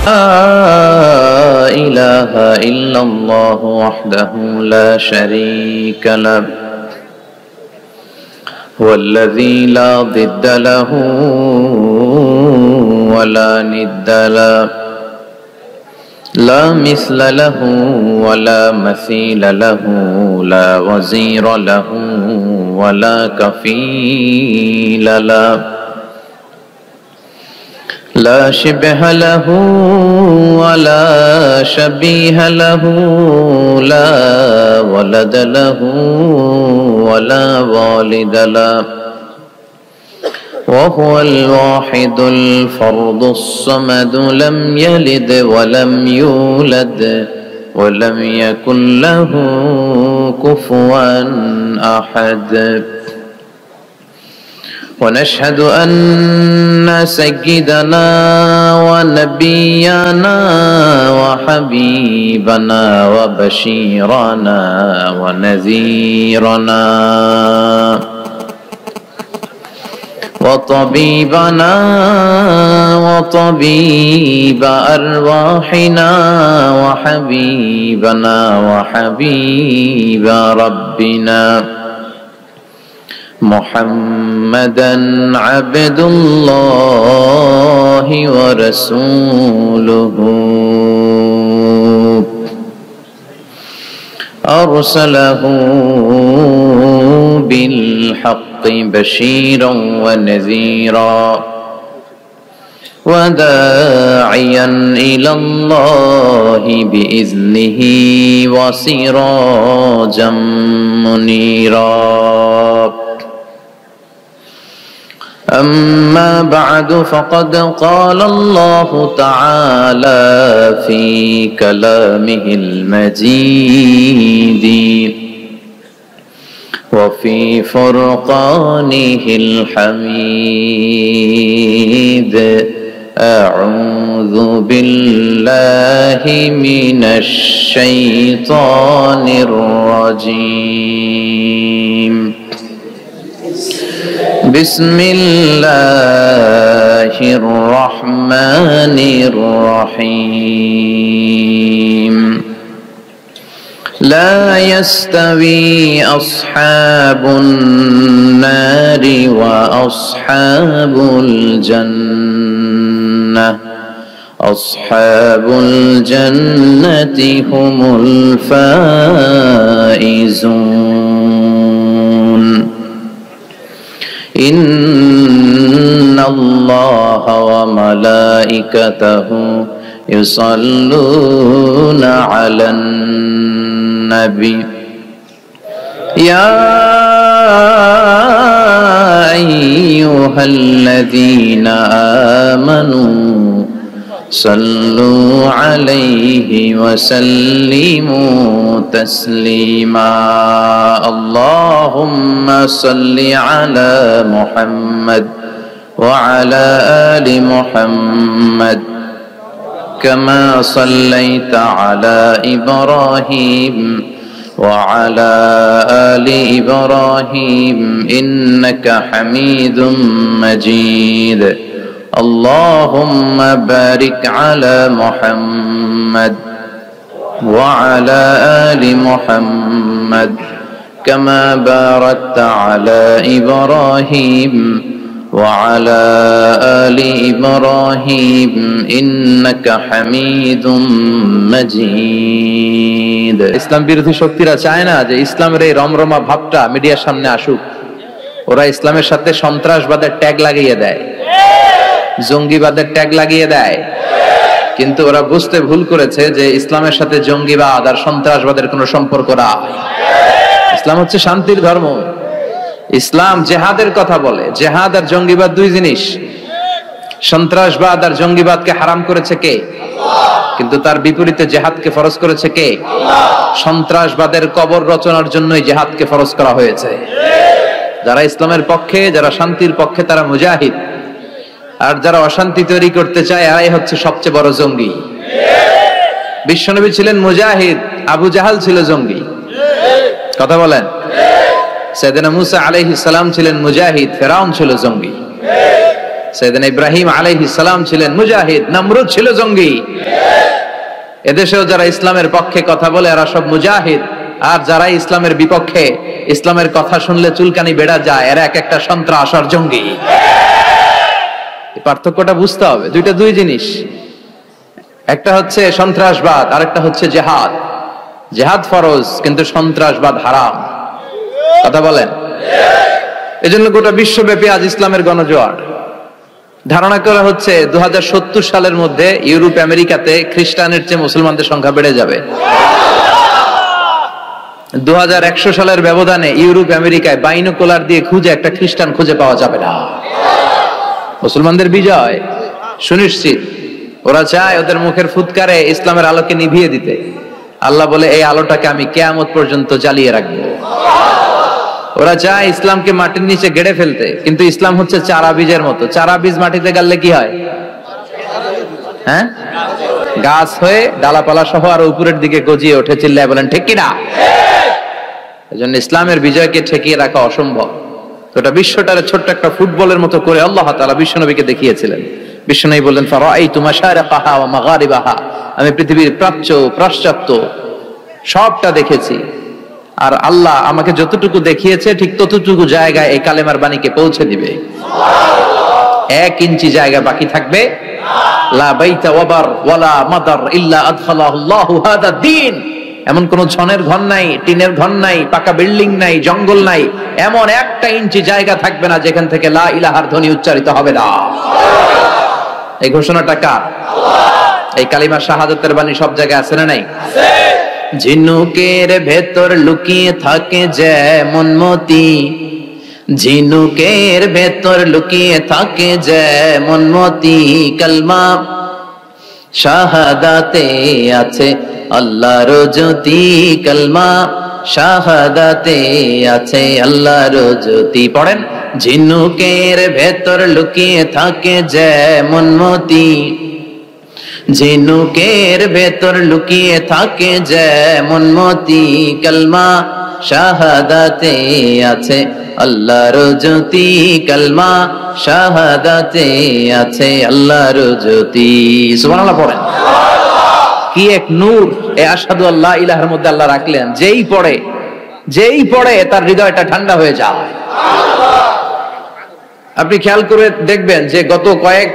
لا إله إلا الله وحده لا شريك له هو الذي لا ضد له ولا ند له لا مثل له ولا مثيل له لا وزير له ولا كفيل له لا شبه له ولا شبيه له لا ولد له ولا والد له وهو الواحد الفرد الصمد لم يلد ولم يولد ولم يكن له كفوا أحد ونشهد أن سيدنا ونبينا وحبيبنا وبشيرنا ونذيرنا وطبيبنا وطبيب أرواحنا وحبيبنا وحبيب ربنا محمدا عبد الله ورسوله أرسله بالحق بشيرا ونذيرا وداعيا إلى الله بإذنه وسراجا منيرا أما بعد فقد قال الله تعالى في كلامه المجيد وفي فرقانه الحميد أعوذ بالله من الشيطان الرجيم بسم الله الرحمن الرحيم لا يستوي أصحاب النار وأصحاب الجنة أصحاب الجنة هم الفائزون إن الله وملائكته يصلون على النبي يا أيها الذين آمنوا صلوا عليه وسلموا تسليما اللهم صل على محمد وعلى آل محمد كما صليت على إبراهيم وعلى آل إبراهيم إنك حميد مجيد اللهم بارك على محمد وعلى آل محمد كما باركت على إبراهيم وعلى آل إبراهيم إنك حميد مجيد ইসলাম বিরোধী শক্তিরা চায় না যে ইসলামের এই রমরমা ভাবটা মিডিয়ার সামনে আসুক। ওরা ইসলামের সাথে সন্ত্রাসবাদের ট্যাগ লাগিয়ে দেয়, জঙ্গিবাদের ট্যাগ লাগিয়ে দেয়, কিন্তু ওরা বুঝতে ভুল করেছে যে ইসলামের সাথে জঙ্গিবাদ আর সন্ত্রাসবাদের কোনো সম্পর্ক নাই। ইসলাম হচ্ছে শান্তির ধর্ম। ইসলাম জেহাদের কথা বলে। জেহাদ আর জঙ্গিবাদ দুই জিনিস। সন্ত্রাসবাদ আর জঙ্গিবাদকে হারাম করেছে কে? কিন্তু তার বিপরীতে জেহাদকে ফরজ করেছে কে? সন্ত্রাসবাদের কবর রচনার জন্যই জেহাদকে ফরজ করা হয়েছে। যারা ইসলামের পক্ষে, যারা শান্তির পক্ষে, তারা মুজাহিদ। আর যারা অশান্তি তৈরি করতে চায় এরাই হচ্ছে সবচেয়ে বড় জঙ্গি। বিশ্বনবী ছিলেন মুজাহিদ, আবু জাহাল ছিল জঙ্গি। কথা বলেন। সাইয়েদনা মুসা আলাইহিস সালাম ছিলেন মুজাহিদ, ফেরাউন ছিল জঙ্গি। সাইয়েদনা ইব্রাহিম আলাইহিস সালাম ছিলেন মুজাহিদ, নমরুদ ছিল জঙ্গি। এদেশেও যারা ইসলামের পক্ষে কথা বলে এরা সব মুজাহিদ, আর যারা ইসলামের বিপক্ষে, ইসলামের কথা শুনলে চুলকানি বেড়া যায়, এরা এক একটা সন্ত্রাস আর জঙ্গি। এই পার্থক্যটা বুঝতে হবে। দুইটা দুই জিনিস, একটা হচ্ছে সন্ত্রাসবাদ আর একটা হচ্ছে জেহাদ। জেহাদ ফরজ কিন্তু সন্ত্রাসবাদ হারাম। কথা বলেন? এজন্য গোটা বিশ্বব্যাপী আজ ইসলামের গণজোয়ার। ধারণা করা হচ্ছে 2070 সালের মধ্যে ইউরোপ আমেরিকাতে খ্রিস্টানের চেয়ে মুসলমানদের সংখ্যা বেড়ে যাবে। 2100 সালের ব্যবধানে ইউরোপ আমেরিকায় বাইনোকুলার দিয়ে খুঁজে একটা খ্রিস্টান খুঁজে পাওয়া যাবে না। মুসলমানদের বিজয় সুনিশ্চিত। ওরা চায় ওদের মুখের ফুৎকারে ইসলামের আলোকে নিভিয়ে দিতে। আল্লাহ বলে এই আলোটাকে আমি কিয়ামত পর্যন্ত জ্বালিয়ে রাখবো। ওরা চায় ইসলামকে মাটির নিচে গেড়ে ফেলতে, কিন্তু ইসলাম হচ্ছে চারা বীজের মতো। চারা বীজ মাটিতে গাড়লে কি হয়? হ্যাঁ, গাছ হয়ে ডালাপালা সহ আর উপরের দিকে গজিয়ে ওঠে। চিল্লায় বলেন ঠিক কিনা? এজন্য ইসলামের বিজয়কে ঠেকিয়ে রাখা অসম্ভব। গোটা বিশ্বটারে ছোট্ট একটা ফুটবলের মতো করে আল্লাহ তাআলা বিশ্বনবীকে দেখিয়েছিলেন। বিশ্বনবী বললেন ফারাআইতু মাশারিকাহা ওয়া মাগারিবাহা, আমি পৃথিবীর প্রাচ্য পাশ্চাত্য সবটা দেখেছি, আর আল্লাহ আমাকে যতটুকু দেখিয়েছে ঠিক ততটুকু জায়গায় এই কালেমার বাণীকে পৌঁছে দিবে। 1 ইঞ্চি জায়গা বাকি থাকবে। লা বাইতা ওয়াবার ওয়ালা মাদার ইল্লা আদখালাহুল্লাহু হাদা দ্বীন। এমন কোন ছনের ঘর নাই, টিনের ঘর নাই, পাকা বিল্ডিং নাই, জঙ্গল নাই, এমন 1 ইঞ্চি জায়গা থাকবে না যেখান থেকে লা ইলাহার ধ্বনি উচ্চারিত হবে না। এই ঘোষণাটা কার? এই কালিমা শাহাদাতের বাণী সব জায়গায় আছে না নাই? আছে। ঝিনুকের ভেতর লুকিয়ে থাকে যেমন মতি, ঝিনুকের ভেতর লুকিয়ে থাকে যেমন মতি, কালমা শাহাদাতে আছে আল্লাহর জ্যোতি, কালমা শাহাদাতে আছে আল্লাহর জ্যোতি। পড়েন, ঝিনুকের ভেতর লুকিয়ে থাকে যেমন মতি, ঝিনুকের ভেতর লুকিয়ে থাকে যেমন মতি, কালমা শাহাদাতে আছে আল্লাহর জ্যোতি, কালমা শাহাদাতে আছে আল্লাহর জ্যোতি। সুবহানাল্লাহ পড়েন। কি এক নূর এই আশহাদু আল্লা ইলাহার মধ্যে আল্লাহ রাখলেন। যেই পড়ে তার হৃদয়টা ঠান্ডা হয়ে যায়। আপনি খেয়াল করে দেখবেন যে গত কয়েক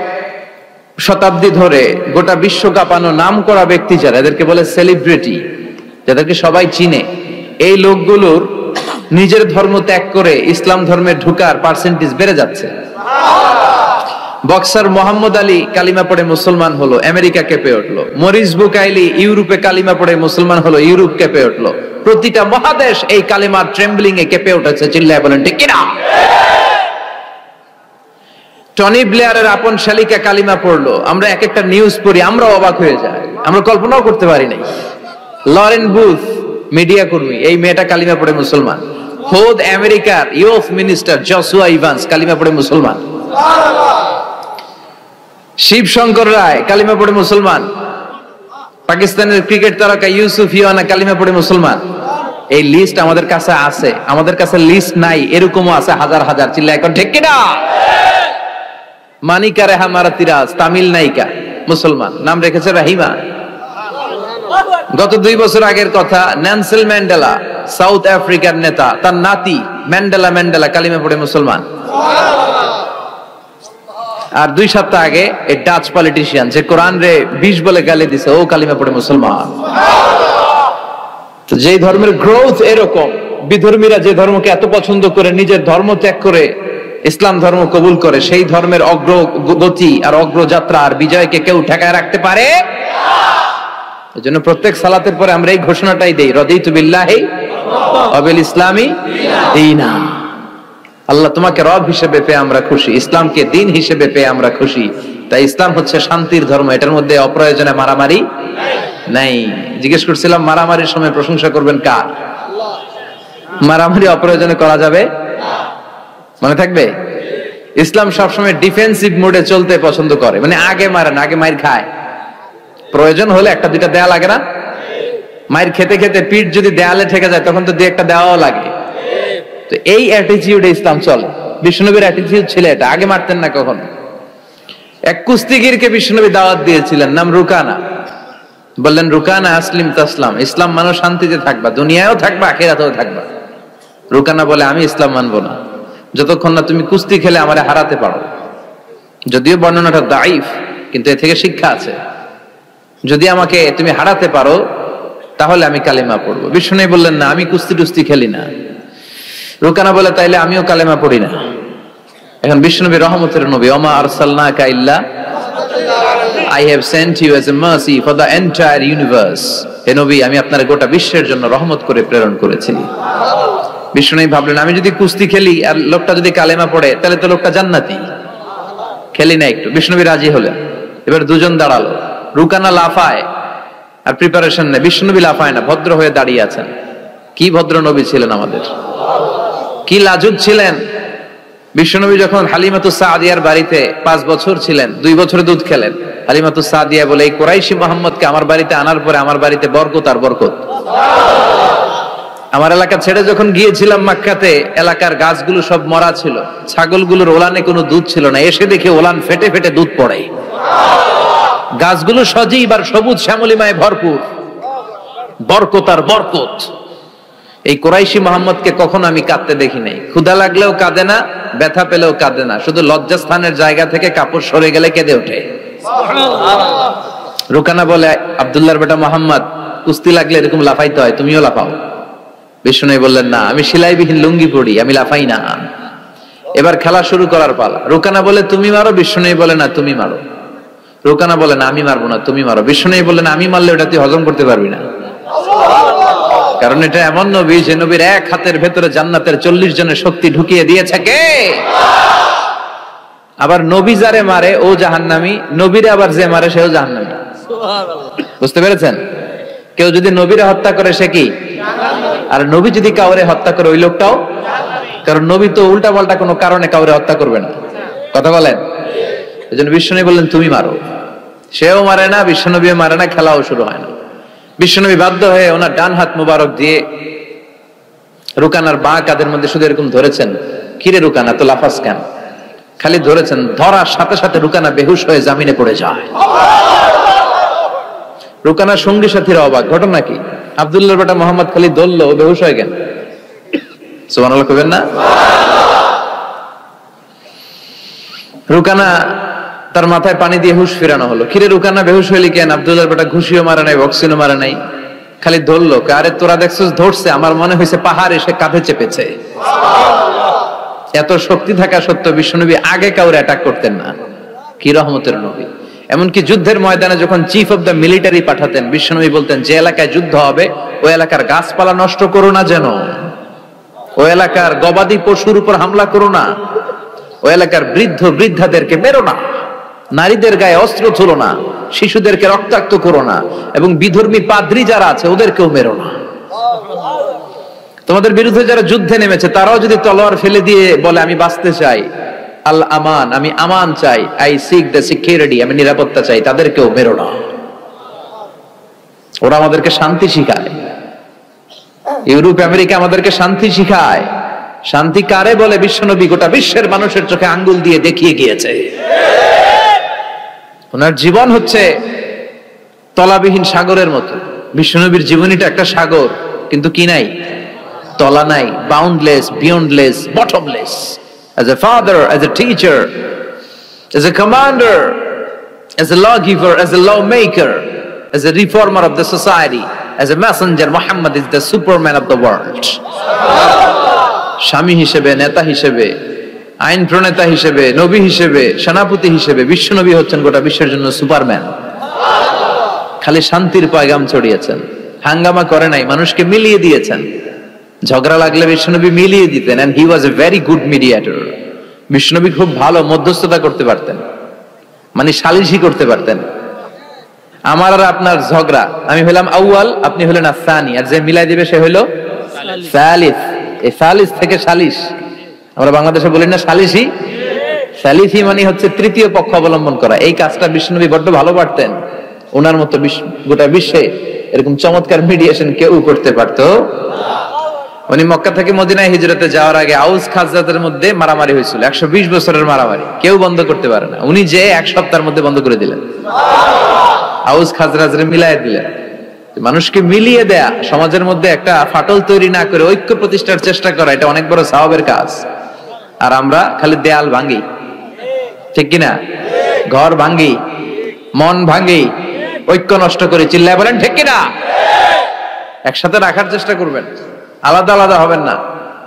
শতাব্দী ধরে গোটা বিশ্ব কাঁপানো নাম করা ব্যক্তি যারা, এদেরকে বলে সেলিব্রিটি, যাদেরকে সবাই চিনে, এই লোকগুলোর নিজের ধর্ম ত্যাগ করে ইসলাম ধর্মে ঢুকার পার্সেন্টেজ বেড়ে যাচ্ছে। বক্সার মোহাম্মদ আলী কালিমা পড়ে মুসলমান হলো, আমেরিকা কেঁপে উঠলো। মরিস বুকাইলি ইউরোপে কালিমা পড়ে মুসলমান হলো, ইউরোপ কেঁপে উঠলো। প্রতিটা মহাদেশ এই কালিমার ট্রেম্বলিং এ কেঁপে উঠেছে। চিল্লায় বলেন ঠিক কিনা? টনি ব্লেয়ারের আপন শালিকা কালিমা পড়লো। আমরা এক একটা নিউজ পড়ি, আমরা অবাক হয়ে যাই, আমরা কল্পনাও করতে পারি নাই। লরেন বুথ মিডিয়া কর্মী, এই মেয়েটা কালিমা পড়ে মুসলমান। খোদ আমেরিকার ইউথ মিনিস্টার জসুয়া ইভান্স কালিমা পড়ে মুসলমান। শিব শঙ্কর রায় কালিমা পড়ে মুসলমান। পাকিস্তানের ক্রিকেট তারকা ইউসুফ ইওয়ানা কালিমা পড়ে মুসলমান। এই লিস্ট আমাদের কাছে আছে, আমাদের কাছে লিস্ট নাই এরকমও আছে হাজার হাজার। চিল্লা এখন ঠিক কিনা? মানিকা রেহা মারাতিরাজ তামিল নায়িকা, মুসলমান, নাম রেখেছে রাহিমা। গত 2 বছর আগের কথা, নেলসন ম্যান্ডেলা সাউথ আফ্রিকার নেতা, তার নাতি ম্যান্ডেলা কালিমা পড়ে মুসলমান। আর 2 সপ্তাহ আগে এই ডাচ পলিটিশিয়ান যে কোরআন রে 20 বলে গালি দিছে, ও কালিমা পড়ে মুসলমান। তো যেই ধর্মের গ্রোথ এরকম, বিধর্মীরা যে ধর্মকে এত পছন্দ করে নিজের ধর্ম ত্যাগ করে ইসলাম ধর্ম কবুল করে, সেই ধর্মের অগ্রগতি আর অগ্রযাত্রা আর বিজয়কে কেউ ঠেকায় রাখতে পারে? এজন্য প্রত্যেক সালাতের পরে আমরা এই ঘোষণাটাই দেই, রাদিতু বিল্লাহি ওয়া বিল ইসলামি দীনা। আল্লাহ তোমাকে রব হিসেবে পেয়ে আমরা খুশি, ইসলামকে দিন হিসেবে পেয়ে আমরা খুশি। তাই ইসলাম হচ্ছে শান্তির ধর্ম, এটার মধ্যে অপ্রয়োজনে মারামারি নাই। জিজ্ঞেস করছিলাম মারামারির সময় প্রশংসা করবেন কার? মারামারি অপ্রয়োজনে করা যাবে? মনে থাকবে, ইসলাম সবসময় ডিফেন্সিভ মোডে চলতে পছন্দ করে, মানে আগে মারে না, আগে মাইর খায়। প্রয়োজন হলে একটা দুইটা দেয়া লাগে না? মাইর খেতে খেতে পিঠ যদি দেয়ালে ঠেকে যায় তখন তো 2-1টা দেওয়াও লাগে। তো এই অ্যাটিটিউডে ইসলাম চলে। বিষ্ণুনবীর অ্যাটিটিউড ছিল এটা, আগে মারতেন না কখনো। এক কুস্তিগিরকে বিশ্বনবী দাওয়াত দিয়েছিলেন, নাম রুকানা। বললেন, রুকানা আসলিম তাসলাম, ইসলাম মানো শান্তিতে থাকবা, দুনিয়ায়ও থাকবা আখিরাতেও থাকবা। রুকানা বলে, আমি ইসলাম মানবো না যতক্ষণ না তুমি কুস্তি খেলে আমারে হারাতে পারো। যদিও বর্ণনাটা দাইফ, কিন্তু এ থেকে শিক্ষা আছে। যদি আমাকে তুমি হারাতে পারো তাহলে আমি কালেমা পড়বো। বিষ্ণু বললেন, না, আমি কুস্তি টুস্তি খেলি না। রুকানা বলে, তাইলে আমিও কালেমা পড়ি না। এখন বিশ্বনবী রহমতের নবী, ওমা আরসালনাকা ইল্লা I have sent you as a mercy for the entire universe. হে নবী, আমি আপনার গোটা বিশ্বের জন্য রহমত করে প্রেরণ করেছি। বিষ্ণু ভাবলেন, আমি যদি কুস্তি খেলি আর লোকটা যদি কালেমা পড়ে তাহলে তো লোকটা জান্নাতি, খেলি না একটু। বিষ্ণুবী রাজি হলেন। এবার দুজন দাঁড়ালো, রুকানা লাফায় আর প্রিপারেশন নেই, বিষ্ণুবী লাফায় না, ভদ্র হয়ে দাঁড়িয়ে আছেন। কি ভদ্র নবী ছিলেন আমাদের, কি লাজুক ছিলেন। বিশ্বনবী যখন হালিমাতুস সাদিয়ার বাড়িতে 5 বছর ছিলেন, 2 বছর দুধ খেলেন। হালিমাতুস সাদিয়া বলে, এই কুরাইশি মুহাম্মদকে আমার বাড়িতে আনার পরে আমার বাড়িতে বরকত আর বরকত। আমার এলাকা ছেড়ে যখন গিয়েছিলাম মক্কাতে, এলাকার গাছগুলো সব মরা ছিল, ছাগলগুলোর ওলানে কোনো দুধ ছিল না। এসে দেখে ওলান ফেটে ফেটে দুধ পড়ে, গাছগুলো সজীব আর সবুজ শ্যামলিমায় ভরপুর, বরকত আর বরকত। এই কুরাইশি মুহাম্মদকে কখনো আমি কাঁদতে দেখি নাই। ক্ষুধা লাগলেও কাঁদে না, ব্যথা পেলেও কাঁদে না, শুধু লজ্জাস্থানের জায়গা থেকে কাপড় সরে গেলে কেঁদে ওঠে। রুকানা বলে, আব্দুল্লাহর বেটা মুহাম্মদ, কুস্তি লাগলে এরকম লাফাইতে হয়, তুমিও লাফাও। বিষ্ণু বললেন, না, আমি সেলাইবিহীন লুঙ্গি পড়ি, আমি লাফাই না। এবার খেলা শুরু করার পালা। রুকানা বলে, তুমি মারো। বিষ্ণু বলে, না, তুমি মারো। রুকানা বলে, না, আমি মারবো না, তুমি মারো। বিষ্ণু বললেন, আমি মারলে ওটা তুই হজম করতে পারবি না, কারণ এটা এমন নবী যে নবীর এক হাতের ভেতরে জান্নাতের 40 জনের শক্তি ঢুকিয়ে দিয়েছে কে? আবার নবী যারে মারে ও জাহান্নামী, নবীরে আবার যে মারে সেও জাহান্নামী। বুঝতে পেরেছেন? কেউ যদি নবীরে হত্যা করে সে কি? আর নবী যদি কাউরে হত্যা করে ওই লোকটাও, কারণ নবী তো উল্টা পাল্টা কোনো কারণে কাউরে হত্যা করবে না। কথা বলেন? এজন্য বিষ্ণু বললেন, তুমি মারো। সেও মারে না, বিশ্বনবীও মারে না, খেলাও শুরু হয় না। বিশ্বনবী বাধ্য হয়ে ওনার ডান হাত মুবারক দিয়ে রুকানার বাঁ কাঁধের মধ্যে শুধু এরকম ধরেছেন। কিরে রুকানা, তো লাফাস কেন? খালি ধরেছেন, ধরার সাথে সাথে রুকানা বেহুশ হয়ে জামিনে পড়ে যায়। রুকানার সঙ্গী সাথীরা অবাক, ঘটনা কি? আব্দুল্লাহর বেটা মুহাম্মদ খালি দললো, বেহুশ হয়ে গেল। সুবহানাল্লাহ কইবেন না? রুকানা তার মাথায় পানি দিয়ে হুশ ফিরানো হলো। কিরে রুকানা, বেহুশ হইলি কেন? আব্দুল্লাহর বেটা ঘুষিও মারে নাই, বক্সিনও মারে নাই, খালি ধরলো। আরে তোরা দেখছিস ধরছে, আমার মনে হয়েছে পাহাড় এসে কাঁধে চেপেছে। এত শক্তি থাকা সত্ত্বেও বিশ্বনবী আগে কাউরে অ্যাটাক করতেন না। কি রহমতের নবী! এমনকি যুদ্ধের ময়দানে যখন চিফ অফ দ্য মিলিটারি পাঠাতেন, বিশ্বনবী বলতেন, যে এলাকায় যুদ্ধ হবে ওই এলাকার গাছপালা নষ্ট করো না, যেন ওই এলাকার গবাদি পশুর উপর হামলা করো না, ওই এলাকার বৃদ্ধ বৃদ্ধাদেরকে মেরো না, নারীদের গায়ে অস্ত্র ছোড়ো না, শিশুদেরকে রক্তাক্ত করো না, এবং বিধর্মী পাদ্রী যারা আছে ওদেরকেও মেরো না। তোমাদের বিরুদ্ধে যারা যুদ্ধে নেমেছে তারাও যদি তলোয়ার ফেলে দিয়ে বলে, আমি বাঁচতে চাই, আল আমান, আমি আমান চাই, আই সিক দ্য সিকিউরিটি, আমি নিরাপত্তা চাই, তাদেরকেও মেরো না। ওরা আমাদেরকে শান্তি শিখায়। ইউরোপ আমেরিকা আমাদেরকে শান্তি শিখায়। শান্তি কারে বলে বিশ্বনবী গোটা বিশ্বের মানুষের চোখে আঙ্গুল দিয়ে দেখিয়ে গিয়েছে। ওনার জীবন হচ্ছে তলাবিহীন সাগরের মতো। বিশ্বনবীর জীবনীটা একটা সাগর, কিন্তু কি নাই? তলা নাই, boundless, beyondless, bottomless. As a father, as a teacher, as a commander, as a lawgiver, as a lawmaker, as a reformer of the society, as a messenger, Muhammad is the superman of the world. স্বামী হিসেবে, নেতা হিসেবে, আইন প্রণেতা হিসেবে, নবী হিসেবে, সেনাপতি হিসেবে বিশ্বনবী হচ্ছেন গোটা বিশ্বের জন্য সুপারম্যান। খালি শান্তির পয়গাম ছড়িয়েছেন, হাঙ্গামা করে নাই, মানুষকে মিলিয়ে দিয়েছেন। ঝগড়া লাগলে বিশ্বনবী মিলিয়ে দিতেন, and he was a very good mediator. বিশ্বনবী খুব ভালো মধ্যস্থতা করতে পারতেন, মানে সালিশি করতে পারতেন। আমার আর আপনার ঝগড়া, আমি হলাম আউয়াল, আপনি হলেন আসানি, আর যে মিলাই দিবে সে হইল সালিস। এই সালিস থেকে সালিশ, আমরা বাংলাদেশে বলি না সালিসি? সালিসি মানে হচ্ছে তৃতীয় পক্ষ অবলম্বন করা। এই কাজটা বিশ্বনবী বড্ড ভালো পারতেন। ওনার মতো গোটা বিশ্বে এরকম চমৎকার মিডিয়েশন কেউ করতে পারতো। উনি মক্কা থেকে মদিনায় হিজরতে যাওয়ার আগে আউস খাজরাতের মধ্যে মারামারি হয়েছিল, 120 বছরের মারামারি, কেউ বন্ধ করতে পারে না। উনি যে এক সপ্তাহের মধ্যে বন্ধ করে দিলেন, আউস খাজরাজরে মিলাই দিলেন। মানুষকে মিলিয়ে দেয়া, সমাজের মধ্যে একটা ফাটল তৈরি না করে ঐক্য প্রতিষ্ঠার চেষ্টা করা, এটা অনেক বড় সওয়াবের কাজ। আর আমরা খালি দেয়াল ভাঙি, ঠিক কিনা? ঘর ভাঙি, মন ভাঙি, ঐক্য নষ্ট করে, চিল্লায় বলেন ঠিক কিনা? একসাথে রাখার চেষ্টা করবেন, আলাদা আলাদা হবেন না।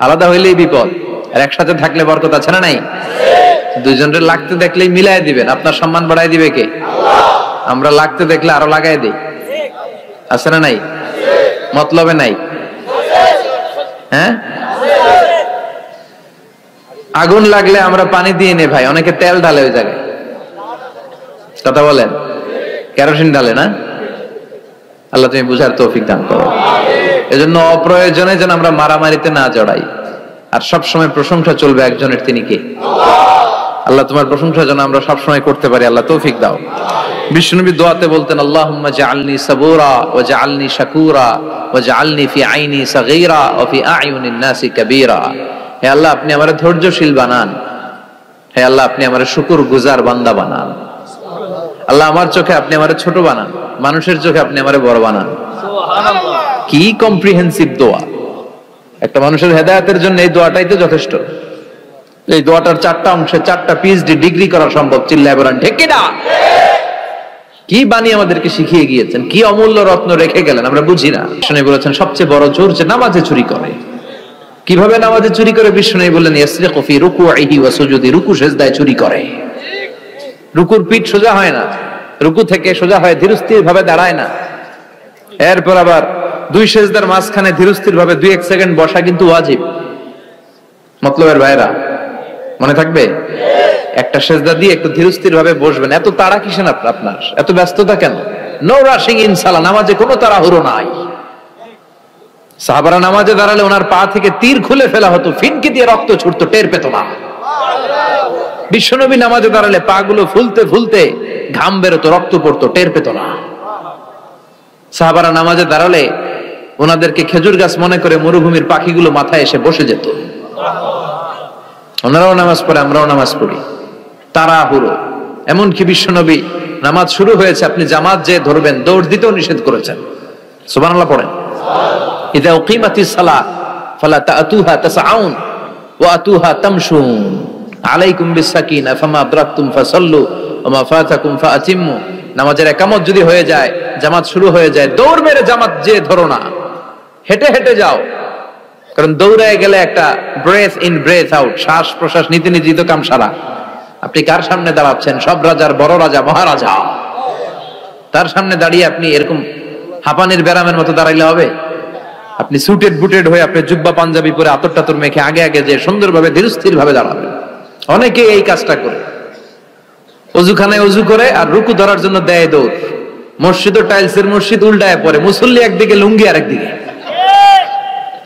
আলাদা হইলেই বিপদ, আর একসাথে থাকলে বরকত আছে না নাই? দুইজনের লাগতে দেখলেই মিলাই দিবেন, আপনার সম্মান বাড়াই দিবে কে? আমরা লাগতে দেখলে আরো লাগাই দিই, আছে না নাই? মতলবে নাই, হ্যাঁ? আগুন লাগলে আমরা পানি দিয়ে নে ভাই, অনেকে তেল ঢালে ওই জায়গায়, কথা বলেন, কেরোসিন ঢালে না। আল্লাহ তুমি বুঝার তৌফিক দান করো। এজন্য অপ্রয়োজনে যেন আমরা মারামারিতে না জড়াই। আর সব সময় প্রশংসা চলবে একজনের, তিনি কে? আল্লাহ তোমার প্রশংসা যেন আমরা সব সময় করতে পারি, আল্লাহ তৌফিক দাও। বিশ্বনবী দোয়াতে বলতেন, আল্লাহুম্মা জাআলনি সাবুরা ওয়া জাআলনি শাকুরা ওয়া জাআলনি ফি আইনি সাগীরা ওয়া ফি আ'য়ুনিন নাসি কাবীরা। হে আল্লাহ, আপনি আমারে ধৈর্যশীল বানান। হে আল্লাহ, আপনি আমারে শুকরগুজার বান্দা বানান। আল্লাহ, আমার চোখে আপনি আমারে ছোট বানান, মানুষের চোখে আপনি আমারে বড় বানান। সুবহানাল্লাহ, কি কম্প্রিহেন্সিভ দোয়া! একটা মানুষের হেদায়েতের জন্য এই দোয়াটাই তো যথেষ্ট। এই দোয়াটার 4টা অংশে 4টা পিএইচডি ডিগ্রি করা সম্ভব, চিল্লায় বলেন ঠিক কি না? কি বাণী আমাদেরকে শিখিয়ে গিয়েছেন, কি অমূল্য রত্ন রেখে গেলেন, আমরা বুঝি না। শুনে বলেছেন সবচেয়ে বড় চোর যে নামাজে চুরি করে। কিভাবে নামাজে চুরি করে? বিষ্ণু বললেন, ইয়াসরিকু ফি রুকুইহি ওয়া সুজুদি, রুকু সিজদায় চুরি করে। রুকুর পিঠ সোজা হয় না, রুকু থেকে সোজা হয়, ধীরস্থির ভাবে দাঁড়ায় না। এরপর আবার 2 সিজদার মাঝখানে ধীরস্থির ভাবে 2-1 সেকেন্ড বসা কিন্তু ওয়াজিব। মতলবের ভাইরা মনে থাকবে, একটা সিজদা দিয়ে একটু ধীরস্থির ভাবে বসবেন। এত তাড়া কিসের আপনার, এত ব্যস্ততা কেন? নো রাশিং ইন সালাহ, নামাজে কোনো তাড়াহুড়ো নাই। সাহাবারা নামাজে দাঁড়ালে ওনার পা থেকে তীর খুলে ফেলা হতো, ফিনকি দিয়ে রক্ত ছুটতো, টের পেত না। বিশ্বনবী নামাজে দাঁড়ালে পা গুলো ফুলতে ফুলতে ঘাম বেরোতো, রক্ত পড়তো, টের পেত না। সাহাবারা নামাজে দাঁড়ালে ওনাদেরকে খেজুর গাছ মনে করে মরুভূমির পাখিগুলো মাথায় এসে বসে যেত। ওনারাও নামাজ পড়ে, আমরাও নামাজ পড়ি, তাড়াহুড়ো। এমনকি বিশ্বনবী নামাজ শুরু হয়েছে, আপনি জামাত যে ধরবেন, দৌড় দিতেও নিষেধ করেছেন। সুবহানাল্লাহ পড়েন। ইযা উকিমাতিস সালাহ ফালা তাতুহা তাসআউন ওয়া আতুহা তামশুন আলাইকুম বিসাকিনা ফামা আদরাকতুম ফাসাল্লু ওয়া মা ফাতাকুম ফাআতিমু। নামাজের ইকামত যদি হয়ে যায়, জামাত শুরু হয়ে যায়, দৌড় মেরে জামাত যে ধরো না, হেঁটে হেঁটে যাও। কারণ দৌড়ায় গেলে একটা ব্রেথ ইন ব্রেথ আউট, শ্বাস প্রশ্বাস নিতে নিতে তো কাম সারা। আপনি কার সামনে দাঁড়াচ্ছেন? সব রাজার বড় রাজা, মহারাজা। তার সামনে দাঁড়িয়ে আপনি এরকম হাঁপানির ব্যারামের মতো দাঁড়াইলে হবে? আপনি সুটেড বুটেড হয়ে, আপনি জুব্বা পাঞ্জাবি পরে আতর টাতর মেখে আগে আগে যে সুন্দরভাবে ধীরস্থির ভাবে দাঁড়াবেন। অনেকে এই কাজটা করে, অজুখানায় অজু করে আর রুকু ধরার জন্য দেয় দৌড়। মসজিদ ও টাইলসের মসজিদ, উল্টায় পড়ে, মুসল্লি একদিকে, লুঙ্গি আরেকদিকে,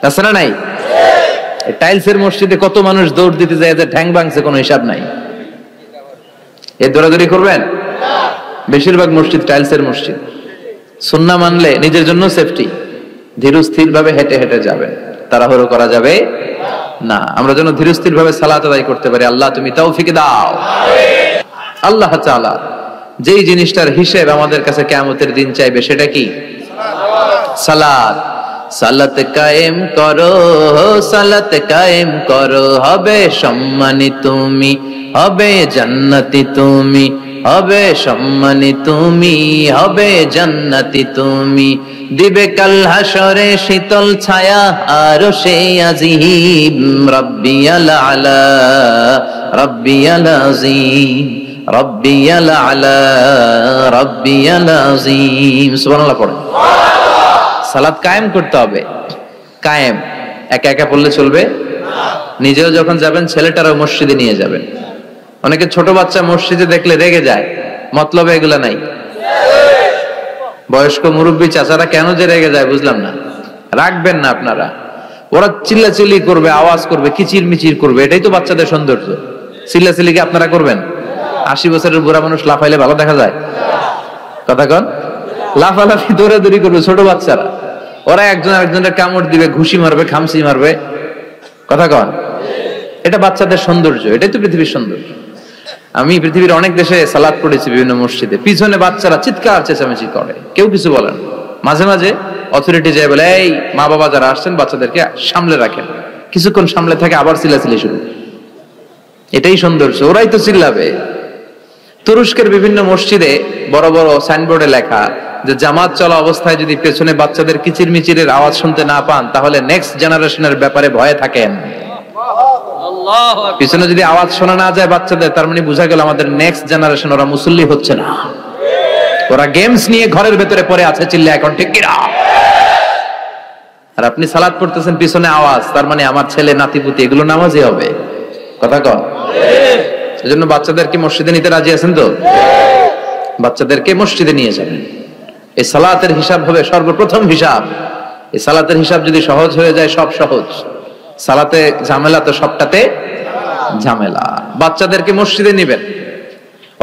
আছে না নাই? টাইলসের মসজিদে কত মানুষ দৌড় দিতে যায় যে ঠ্যাং ভাঙছে, কোনো হিসাব নাই। এ দৌড়াদৌড়ি করবেন? বেশিরভাগ মসজিদ টাইলসের মসজিদ। সুন্নাহ মানলে নিজের জন্য সেফটি, ধীরস্থির ভাবে হেঁটে হেঁটে যাবেন, তাড়াহুড়ো করা যাবে না। আমরা যেন ধীরস্থির ভাবে সালাত আদায় করতে পারি। আল্লাহ তুমি তৌফিক দাও। আল্লাহ তাআলা যেই জিনিসটার হিসেব আমাদের কাছে কিয়ামতের দিন চাইবে, সেটা কি? সালাত। সালাত কায়েম করো, সালাত কায়েম করো, হবে সম্মানী তুমি, হবে জান্নাতি তুমি, হবে সম্মানী তুমি, হবে জান্নাতি তুমি। দিবে কাল হাসরে শীতল ছায়া আরশে আজিম, রাব্বিয়াল আলা, রাব্বিয়াল আযীম, রাব্বিয়াল আলা, রাব্বিয়াল আযীম। সুবহানাল্লাহ পড়েন। সালাত কায়েম করতে হবে। কায়েম একা একা পড়লে চলবে না। নিজেও যখন যাবেন, ছেলেটারও মসজিদে নিয়ে যাবেন। অনেকে ছোট বাচ্চা মসজিদে দেখলে রেগে যায়, মতলবে এগুলা নাই। বয়স্ক মুরব্বী চাচারা কেন যে রেগে যায় বুঝলাম না। রাখবেন না আপনারা। ওরা চিল্লাচিল্লি করবে, আওয়াজ করবে, কিচির মিচির করবে, এটাই তো বাচ্চাদের সৌন্দর্য। চিল্লাচিল্লি কি আপনারা করবেন? 80 বছরের বুড়া মানুষ লাফাইলে ভালো দেখা যায়? কথা কন। লাফালাফি দৌড়াদৌড়ি করবে ছোট বাচ্চারা, ওরা একজন আরেকজনের কামড় দিবে, ঘুষি মারবে, খামসি মারবে, কথা কন। এটা বাচ্চাদের সৌন্দর্য, এটাই তো পৃথিবীর সৌন্দর্য। আমি পৃথিবীর অনেক দেশে সালাত পড়েছি, বিভিন্ন মসজিদে পিছনে বাচ্চারা চিৎকার চেঁচামেচি করে, কেউ কিছু বলেন। মাঝে মাঝে অথরিটি যায় বলে, এই মা বাবা যারা আসছেন বাচ্চাদেরকে সামলে রাখেন। কিছুক্ষণ সামলে থাকে, আবার চিল্লাচিল্লি শুরু। এটাই সৌন্দর্য, ওরাই তো চিল্লাবে। তুরস্কের বিভিন্ন মসজিদে বড় বড় সাইনবোর্ডে লেখা যে জামাত চলা অবস্থায় যদি পেছনে বাচ্চাদের কিচির মিচিরের আওয়াজ শুনতে না পান, তাহলে নেক্সট জেনারেশনের ব্যাপারে ভয়ে থাকেন। পিছনে যদি আওয়াজ শোনা না যায় বাচ্চাদের, তার মানে বোঝা গেল আমাদের নেক্সট জেনারেশন ওরা মুসল্লি হচ্ছে না, ওরা গেমস নিয়ে ঘরের ভেতরে পড়ে আছে, চিল্লা এখন ঠিক কিনা। আর আপনি সালাত পড়তেছেন, পিছনে আওয়াজ, তার মানে আমার ছেলে নাতিপুতি এগুলো নামাজি হবে, কথা কন। এজন্য বাচ্চাদেরকে মসজিদে নিতে রাজি আছেন তো? বাচ্চাদেরকে মসজিদে নিয়ে যাবেন। এই সালাতের হিসাব হবে সর্বপ্রথম হিসাব। এই সালাতের হিসাব যদি সহজ হয়ে যায়, সব সহজ। সালাতে ঝামেলা তো সবটাতে ঝামেলা। বাচ্চাদেরকে মসজিদে নিবেন,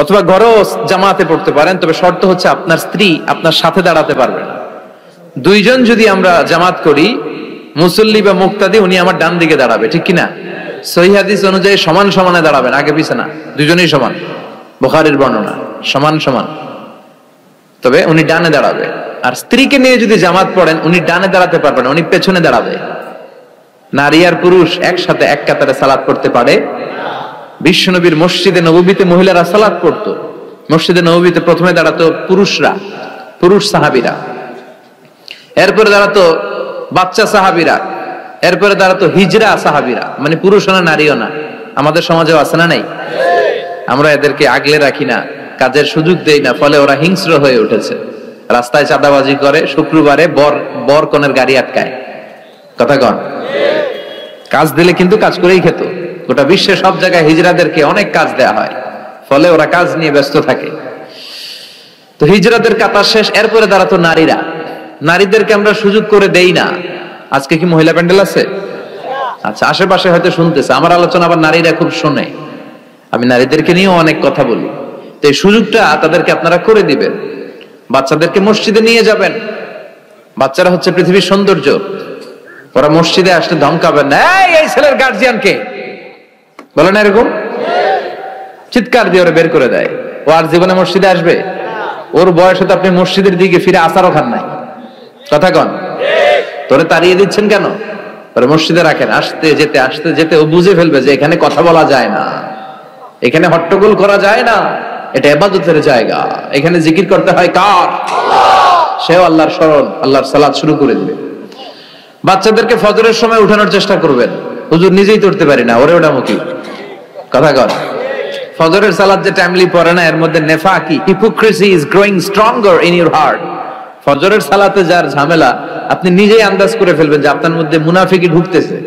অথবা ঘরেও জামাতে পড়তে পারেন, তবে শর্ত হচ্ছে আপনার স্ত্রী আপনার সাথে দাঁড়াতে পারবে না। দুইজন যদি আমরা জামাত করি, মুসল্লি বা মুক্তাদি, উনি আমার ডান দিকে দাঁড়াবে, ঠিক কিনা? সহিহ হাদিস অনুযায়ী সমান সমানে দাঁড়াবেন, আগে পিছে না, দুজনেই সমান। বুখারীর বর্ণনা, সমান সমান, তবে উনি ডানে দাঁড়াবে। আর স্ত্রীকে নিয়ে যদি জামাত পড়েন, উনি ডানে দাঁড়াতে পারবেন না, উনি পেছনে দাঁড়াবে। নারী আর পুরুষ একসাথে এক কাতারে সালাত পড়তে পারে। বিশ্বনবীর মসজিদে নববীতে মহিলারা সালাত পড়তো। মসজিদে নববীতে প্রথমে দাঁড়াতো পুরুষরা, পুরুষ সাহাবীরা, এরপরে দাঁড়াতো বাচ্চা সাহাবীরা, এরপরে দাঁড়াতো হিজরা সাহাবীরা, মানে পুরুষও না নারীও না। আমাদের সমাজেও আছে না নাই? আমরা এদেরকে আগলে রাখি না, কাজের সুযোগ দেই না, ফলে ওরা হিংস্র হয়ে উঠেছে। রাস্তায় চাঁদাবাজি করে, শুক্রবারে বর কনের গাড়ি আটকায়, কথা কন। কাজ দিলে কিন্তু কাজ করেই খেত। গোটা বিশ্বে সব জায়গায় হিজরাদেরকে অনেক কাজ দেয়া হয়, ফলে ওরা কাজ নিয়ে ব্যস্ত থাকে। তো হিজরাদের কাতার শেষ, এরপরে দাঁড়াতো নারীরা। নারীদেরকে আমরা সুযোগ করে দেই না। আজকে কি মহিলা প্যান্ডেল আছে? আচ্ছা, আশেপাশে হয়তো শুনতেছে আমার আলোচনা, আবার নারীরা খুব শোনে। আমি নারীদেরকে নিয়েও অনেক কথা বলি। তো এই সুযোগটা তাদেরকে আপনারা করে দিবেন। বাচ্চাদেরকে মসজিদে নিয়ে যাবেন। বাচ্চারা হচ্ছে পৃথিবীর সৌন্দর্য। ওরা মসজিদে আসলে ধমকাবেন না, এই ছেলের গার্জিয়ান কে, বলে না এরকম, চিৎকার দিয়ে ওরা বের করে দেয়। ও আর জীবনে মসজিদে আসবে? ওর বয়সে তো আপনি মসজিদের দিকে ফিরে আসারও খান নাই, কথা কন। তোরে তাড়িয়ে দিচ্ছেন কেন? ওরা মসজিদে রাখেন। আসতে যেতে ও বুঝে ফেলবে যে এখানে কথা বলা যায় না, এখানে হট্টগোল করা যায় না, এটা ইবাদতের জায়গা, এখানে জিকির করতে হয় কার? সেও আল্লাহর স্মরণ, আল্লাহর সালাত শুরু করে দিবে। বাচ্চাদেরকে ফজরের সময় উঠানোর চেষ্টা করবেন। হুজুর নিজেই তো উঠতে পারি না, ওরে ওটা মুখী, কথা কর। ফজরের সালাত যে টাইমলি পড়ে না, এর মধ্যে নেফাকি, hypocrisy is growing stronger in your heart. ফজরের সালাতে যার ঝামেলা, আপনি নিজেই আন্দাজ করে ফেলবেন যে আপনার মধ্যে মুনাফিকি ঢুকতেছে।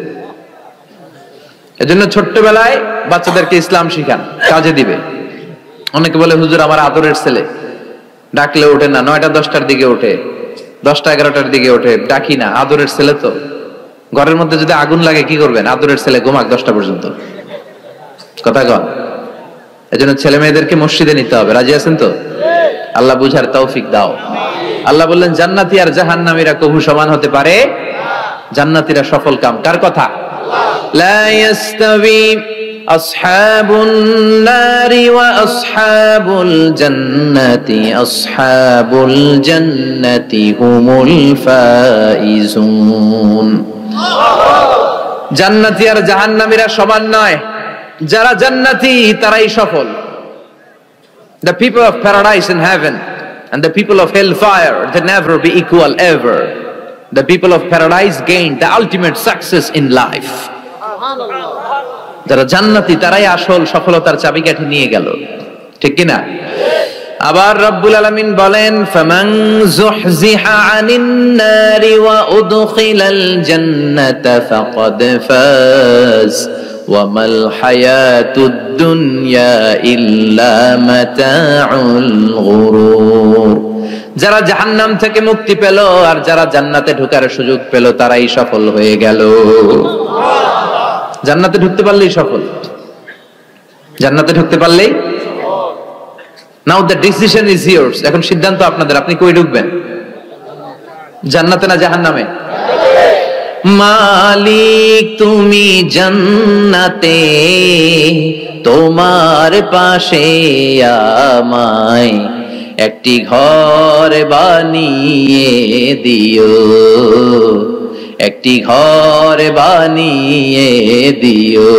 এজন্য ছোট্টবেলায় বাচ্চাদেরকে ইসলাম শিখান, কাজে দিবে। অনেকে বলে হুজুর আমার আদরের ছেলে, ডাকলে ওঠে না, 9টা 10টার দিকে ওঠে, 10টা 11টার দিকে ওঠে, ডাকি না। আদরের ছেলে তো। ঘরের মধ্যে যদি আগুন লাগে কি করবেন? আদরের ছেলে ঘুমাক 10টা পর্যন্ত, কথা কন। এজন্য ছেলে মেয়েদেরকে মসজিদে নিতে হবে। রাজি আছেন তো? আল্লাহ বুঝার তৌফিক দাও। আল্লাহ বললেন জান্নাতি আর জাহান্নামীরা কবু সমান হতে পারে? জান্নাতীরা সফল কাম। কার কথা? লা ইয়াস্তাবি আসহাবুন নারি ওয়া আসহাবুল জান্নাতি আসহাবুল জান্নাতি হুমুল ফাইজুন। জান্নাতি আর জাহান্নামীরা সমান নয়, যারা জান্নাতি তারাই সফল। The people of paradise in heaven and the people of hellfire, they never be equal ever. The people of paradise gain the ultimate success in life. যারা জান্নাতি তারাই আসল সফলতার চাবিকাঠি নিয়ে গেল, ঠিক কি না? আবার রব্বুল আলামিন বলেন ফামান যুহজিহা আনিন নারি ওয়া উদখিলাল জান্নাতা ফাকাদ ফাজ ওয়া মাল হায়াতুদ দুনিয়া ইল্লা মাতাউল গুরুর। যারা জাহান্নাম থেকে মুক্তি পেল আর যারা জান্নাতে ঢোকার সুযোগ পেল তারাই সফল হয়ে গেল। জান্নাতে ঢুকতে পারলেই সফল, জান্নাতে ঢুকতে পারলেই। নাও দ্য ডিসিশন ইজ ইয়ার্স। এখন সিদ্ধান্ত আপনাদের, আপনি কই ঢুকবেন? জান্নাতে না জাহান্নামে? মালিক তুমি জান্নাতে, তোমার পাশে আমায় একটি ঘর বানিয়ে দিও, একটি ঘর বানিয়ে দিও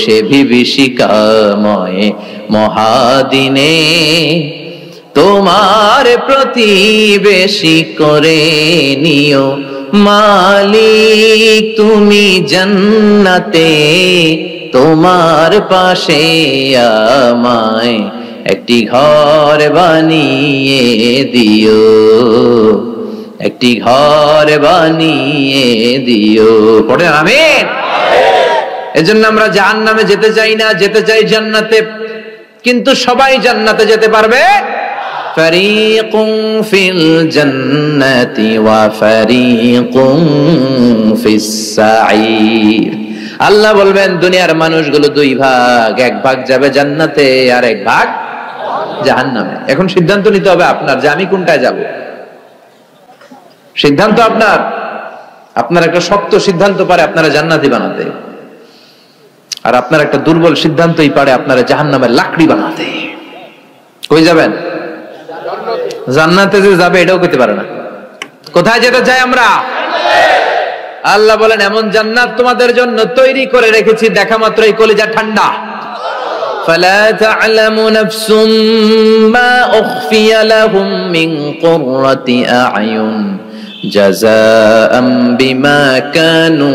সে বিভীষিকাময় মহাদিনে, তোমার প্রতিবেশী করে নিও। মালিক তুমি জান্নাতে, তোমার পাশে আমায় একটি ঘর বানিয়ে দিও, একটি ঘর বানিয়ে দিও। পড়ে আমিন। এজন্য আমরা জাহান্নামে যেতে চাই না, যেতে চাই জান্নাতে। কিন্তু সবাই জান্নাতে যেতে পারবে? ফারিকুম ফিল জান্নাতি ওয়া ফারিকুম ফিস সাঈর। আল্লাহ বলবেন দুনিয়ার মানুষগুলো দুই ভাগ, এক ভাগ যাবে জান্নাতে আর এক ভাগ জাহান্নামে। এখন সিদ্ধান্ত নিতে হবে আপনার যে আমি কোনটায় যাব। সিদ্ধান্ত আপনার। আপনার একটা শক্ত সিদ্ধান্ত পারে আপনারা জান্নাতি বানাতে, আর আপনার একটা দুর্বল সিদ্ধান্তই পারে আপনারা জাহান্নামের লাকড়ি বানাতে। কই যাবেন? জান্নাতে যে যাবে এটাও কইতে পারে না। কোথায় যেতে চাই আমরা? আল্লাহ বলেন এমন জান্নাত তোমাদের জন্য তৈরি করে রেখেছি, দেখা মাত্রই কলিজা ঠান্ডা। ফালা তা'লামু নাফসুম মা উখফিয়া লাহুম মিন কুররাতি আ'য়ুন জাযাআম বিমা কানু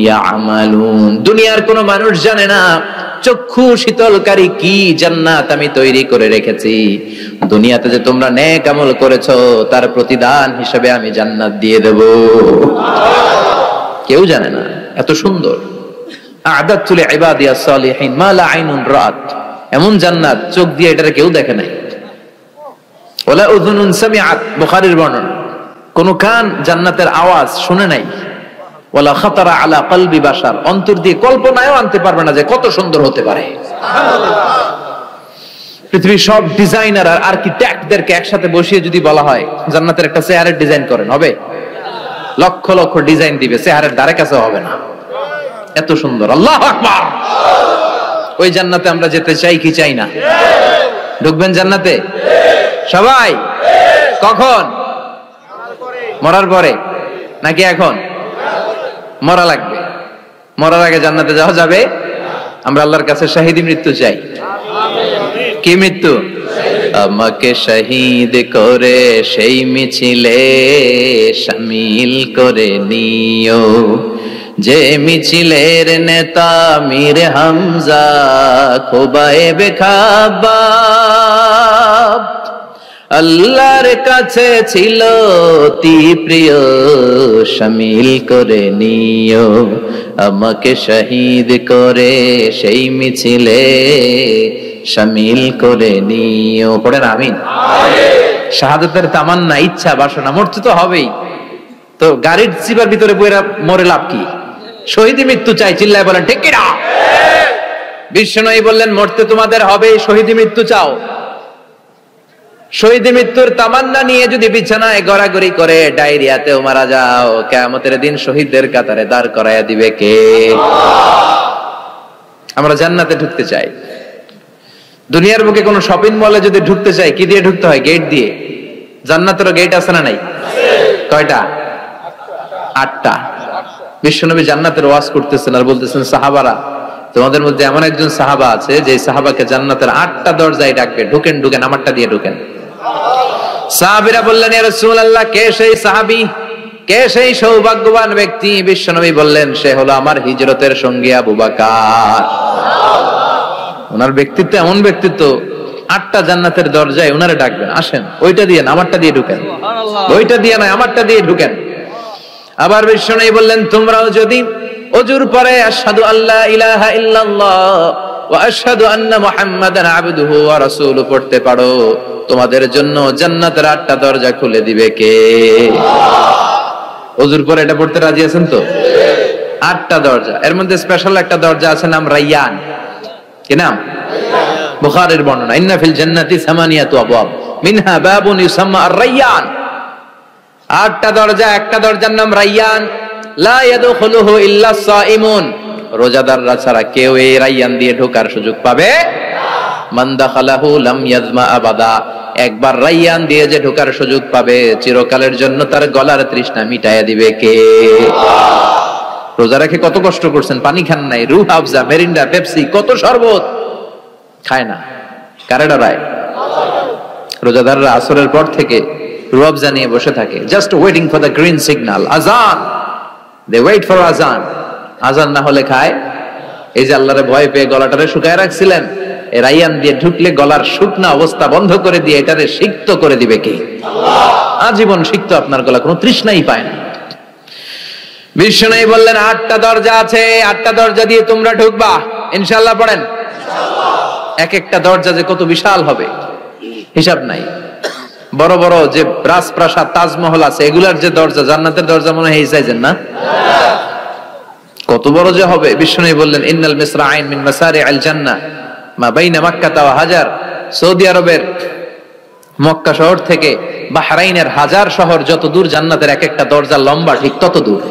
ইয়া'মালুন। দুনিয়ার কোন মানুষ জানে না চক্ষু শীতলকারী কি জান্নাত আমি তৈরি করে রেখেছি। দুনিয়াতে যে তোমরা নেক আমল করেছো তার প্রতিদান হিসেবে আমি জান্নাত দিয়ে দেব। কেউ জানে না, এত সুন্দর। আ'দাতু লিইবাদিয়াস সালিহিন মা লা আইনুন রাআত। এমন জান্নাত চোখ দিয়ে এটা কেউ দেখে নাই। ওয়ালা উযুনুন সামিআত, বুখারীর বর্ণনা। কোন কান জান্নাতের আওয়াজ শুনে নাই। ওয়ালা খাতারা আলা কলবি বাশার, অন্তর দিয়ে কল্পনায়ও আনতে পারবে না যে কত সুন্দর হতে পারে। পৃথিবীর সব ডিজাইনার আর আর্কিটেক্টদেরকে একসাথে বসিয়ে যদি বলা হয় জান্নাতের একটা চেয়ারের ডিজাইন করেন, হবে? লক্ষ লক্ষ ডিজাইন দিবে, চেয়ারের ধারে কাছে হবে না, এত সুন্দর। আল্লাহু আকবার। ওই জান্নাতে আমরা যেতে চাই কি চাই না? ঢুকবেন জান্নাতে সবাই? কখন? মরার পরে নাকি এখন? মরা লাগবে। মরার আগে জান্নাতে যাওয়া যাবে? আমরা আল্লাহর কাছে শাহিদি মৃত্যু চাই। কি মৃত্যু? আমাকে শহীদ করে সেই মিছিলে শামিল করে নিও, যে মিছিলের নেতা মীর হামজা খোবায়েবে খাব্বাব। আল্লাহর কাছে ছিল অতি প্রিয়, শামিল করে নিও আমাকে শহীদ করে সেই মিছিলে শামিল করে নিও। পড়েন আমিন। শাহাদাতের তামান্না, ইচ্ছা, বাসনা, মরতে তো হবেই। তো গাড়ির চিপার ভিতরে বইরা মরে লাভ কি? শহীদ মৃত্যু চাই, চিল্লায় বলেন ঠিক কিনা? বিশ্বনবী বললেন মরতে তোমাদের হবে, শহীদ মৃত্যু চাও। শহীদ মৃত্যুর তামান্না নিয়ে যদি বিছানায় গড়াগড়ি করে ডায়রিয়াতেও মারা যাও, কিয়ামতের দিন শহীদদের কাতারে দাঁড় করায়া দিবে কে? আমরা জান্নাতে ঢুকতে চাই। দুনিয়ার বুকে কোন শপিং মলে যদি ঢুকতে চাই কি দিয়ে ঢুকতে হয়? গেট দিয়ে। জান্নাতেরও গেট আছে না নাই? কয়টা? 8টা। বিশ্বনবী জান্নাতের ওয়াজ করতেছেন আর বলতেছেন সাহাবারা, তোমাদের মধ্যে এমন একজন সাহাবা আছে যে সাহাবাকে জান্নাতের 8টা দরজায় ডাকবে, ঢুকেন ঢুকেন, আমারটা দিয়ে ঢুকেন। সাহাবীরা বললেন ইয়া রাসূলুল্লাহ, কে সেই সাহাবী, কে সেই সৌভাগ্যবান ব্যক্তি? বিশ্বনবী বললেন সে হলো আমার হিজরতের সঙ্গী আবু বকর। ওনার ব্যক্তিত্ব এমন ব্যক্তিত্ব, 8টা জান্নাতের দরজায় ওনারে ডাকবেন, আসেন ওইটা দিয়ে না আমারটা দিয়ে ঢুকেন, ওইটা দিয়ে না আমারটা দিয়ে ঢুকেন। আবার বিশ্বনবী বললেন তোমরাও যদি ওযুর পরে আশহাদু আল্লা ইলাহা ইল্লাল্লাহ ওয়া আশহাদু আন্না মুহাম্মাদান আবদুহু ওয়া রাসূলুহু পড়তে পারো, তোমাদের জন্য জান্নাতের 8টা দরজা খুলে দিবে কে? ওযুর পরে এটা পড়তে রাজি আছেন তো? 8টা দরজা, এর মধ্যে স্পেশাল একটা দরজা আছে নাম রায়্যান। কি নাম? বুখারীর বর্ণনা, ইন্না ফিল জান্নাতি সামানিয়াতু আবওয়াব মিনহা বাবুন ইউসাম্মা আর-রায়্যান। 8টা দরজা, একটা দরজার নাম রাইয়ান, লা ইয়াদখুলুহু ইল্লা সাইমুন, রোজাদাররা ছাড়া কেউ এই রাইয়ান দিয়ে ঢোকার সুযোগ পাবে না। মান দাখালাহু লাম ইয়াজমা আবাদা, একবার রাইয়ান দিয়ে যে ঢোকার সুযোগ পাবে চিরকালের জন্য তার গলার তৃষ্ণা মিটাইয়া দিবে কে? রোজা রেখে কত কষ্ট করছেন, পানি খান নাই, রুহ আফজা, মেরিন্ডা, পেপসি, কত শরবত খায় না, কারে ডরায়? রোজাদাররা আসরের পর থেকে রুহ আফজা নিয়ে বসে থাকে, just waiting for the green signal, আজান, দে ওয়েট ফর আজান। আজান না হলে খায়? এই যে আল্লাহরে ভয় পেয়ে গলাটারে শুকায় রাখছিলেন, এই রাইয়ান দিয়ে ঢুকলে গলার শুকনা অবস্থা বন্ধ করে দিয়ে এটারে সিক্ত করে দিবে কে? আল্লাহ। আজীবন সিক্ত, আপনার গলা কোনো তৃষ্ণাই পায় না। বিষ্ণু বললেন 8টা দরজা আছে, 8টা দরজা দিয়ে তোমরা ঢুকবা ইনশাআল্লাহ। পড়েন ইনশাআল্লাহ। এক একটা দরজা যে কত বিশাল হবে হিসাব নাই। বড় বড় যে রাজপ্রাসাদ, তাজমহল আছে, এগুলার যে দরজা, জান্নাতের দরজা মনে হয় এই সাইজের না? কত বড় যে হবে। বিষ্ণু বললেন ইন্নাল মিসরাআইন মিন মাসারিআল জান্নাহ মা বাইনা মাক্কা ওয়া হাজার, সৌদি আরবের মক্কা শহর থেকে বাহরাইনের হাজার শহর যত দূর, জান্নাতের এক একটা দরজা লম্বা ঠিক তত দূর।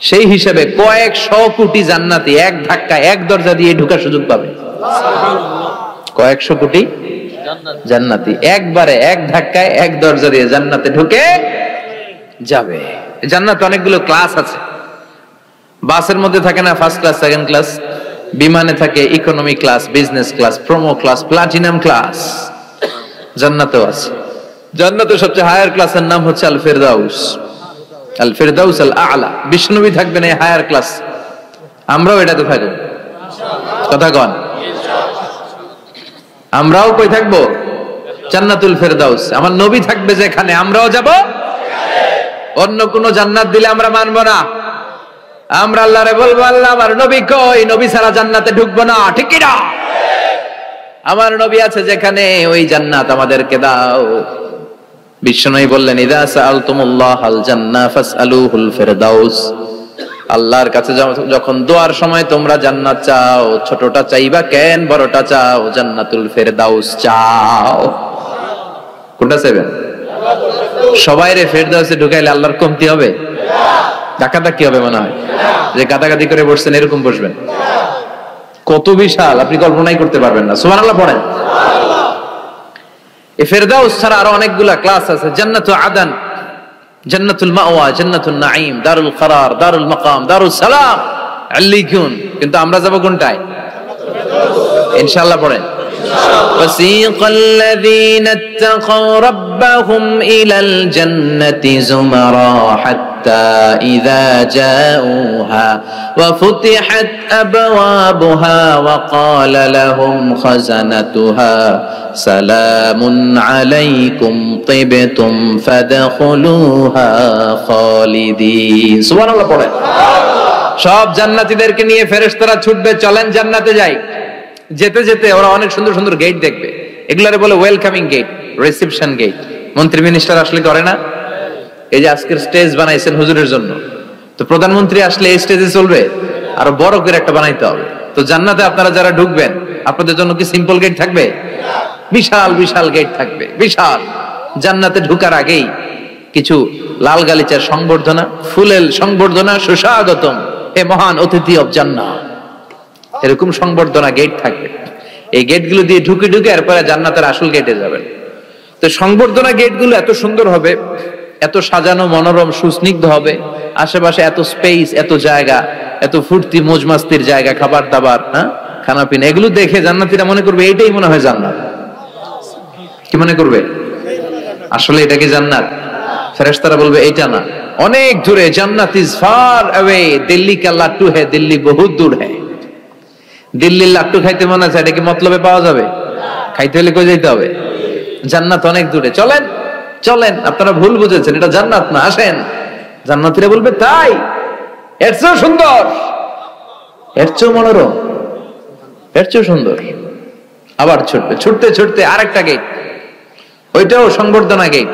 সেই হিসেবে কয়েকশো কোটি জান্নাতি এক ধাক্কায় এক দরজা দিয়ে ঢোকার সুযোগ পাবে। কয়েকশো কোটি জান্নাতি একবারে এক ধাক্কায় এক দরজা দিয়ে জান্নাতে ঢুকে যাবে। জান্নাতে অনেকগুলো ক্লাস আছে। বাসের মধ্যে থাকে না ফার্স্ট ক্লাস, সেকেন্ড ক্লাস, বিমানে থাকে economy class, business class, promo class, platinum class. জান্নাতেও আছে। জান্নাতের সবচেয়ে হায়ার ক্লাসের নাম হচ্ছে আল ফিরদাউস, আল ফিরদাউস আল আ'লা। বিষ্ণুবী থাকবেন এই হায়ার ক্লাস, আমরাও এটাতে থাকবো ইনশাআল্লাহ। কথা কন আমরাও কই থাকবো? জান্নাতুল ফিরদাউস। আমার নবী থাকবে যেখানে, আমরাও যাব। অন্য কোন জান্নাত দিলে আমরা মানবো না। আমরা আল্লাহরে বলবো আল্লাহ আমার নবী কই, নবী ছাড়া জান্নাতে ঢুকবো না, ঠিক কি না? আমার নবী আছে যেখানে ওই জান্নাত আমাদেরকে দাও। বিষ্ণু বললেন ইযা সাআলতুমুল্লাহাল জান্নাহ ফাসআলুহুল ফিরদাউস, আল্লাহর কাছে যখন দোয়ার সময় তোমরা জান্নাত চাও, ছোটটা চাইবা কেন, বড়টা চাও, জান্নাতুল ফিরদাউস চাও। কোনটা চাইবেন? সবাই রে ফিরদাউসে ঢুকাইলে আল্লাহর কমতি হবে? ডাকাডাকি হবে মনে হয়, যে গাদাগাদি করে বসছেন এরকম বসবেন। কত বিশাল আপনি কল্পনাই করতে পারবেন না। সুবহানাল্লাহ পড়েন। এই ফিরদাউস ছাড়া আরো অনেকগুলা ক্লাস আছে। জান্নাতুল আদন, জান্নাতুল মাওয়া, জান্নাতুন নাঈম, দারুল করার, দারুল মাকাম, দারুস সালাম, আল্লিকুন। কিন্তু আমরা যাব কোনটায়? ইনশাআল্লাহ পড়েন। فسيق الذين اتقوا ربهم إلى الجنة زمرا حتى إذا جاءوها وفتحت أبوابها وقال لهم خزنتها سلام عليكم طبتم فادخلوها خالدين। سبحان الله পড়ে। সব জান্নাতীদেরকে নিয়ে ফেরেশতারা ছুটবে, চলেন জান্নাতে যাই। যেতে যেতে ওরা অনেক সুন্দর সুন্দর গেট দেখবে। এগুলারে বলে ওয়েলকামিং গেট, রিসেপশন গেট। মন্ত্রী মিনিস্টার আসলে করে না? এই যে আজকের স্টেজ বানাইছেন হুজুরের জন্য, তো প্রধানমন্ত্রী আসলে এই স্টেজে চলবে, আরো বড় করে একটা বানাইতে হবে। তো জান্নাতে আপনারা যারা ঢুকবেন, আপনাদের জন্য কি সিম্পল গেট থাকবে? বিশাল বিশাল গেট থাকবে, বিশাল। জান্নাতে ঢুকার আগেই কিছু লাল গালিচার সংবর্ধনা, ফুলের সংবর্ধনা, সুস্বাগতম হে মহান অতিথি অব জান্নাত, এরকম সংবর্ধনা গেট থাকবে। এই গেটগুলো দিয়ে ঢুকে ঢুকে এরপরে জান্নাতের আসল গেটে যাবেন। তো সংবর্ধনা গেটগুলো এত সুন্দর হবে, এত সাজানো, মনোরম, সুস্নিগ্ধ হবে। আশেপাশে এত স্পেস, এত জায়গা, এত ফুর্তি মজমাস্তির জায়গা, খাবার দাবার, হ্যাঁ, খানা পিনা, এগুলো দেখে জান্নাতীরা মনে করবে এইটাই মনে হয় জান্নাত। কি মনে করবে? আসলে এটা কি জান্নাত? ফেরেশতারা বলবে এইটা না, অনেক দূরে। জান্নাত ইজ ফার অ্যাওয়ে, দিল্লি কা লাট্টু হ্যায়, দিল্লি বহুত দূর হ্যায়। দিল্লির লাট্টু খাইতে মনে আছে, এটা কি মতলবে পাওয়া যাবে? খাইতে হলে কই যাইতে হবে? জান্নাত অনেক দূরে, চলেন চলেন। আপনারা ভুল বুঝেছেন, এটা জান্নাত না, আসেন। জান্নাতীরা বলবে তাই? এর চেয়েও সুন্দর, এর চেয়েও মনোরম, এর চেয়েও সুন্দর। আবার ছুটবে, ছুটতে ছুটতে আরেকটা গেট, ওইটাও সংবর্ধনা গেট।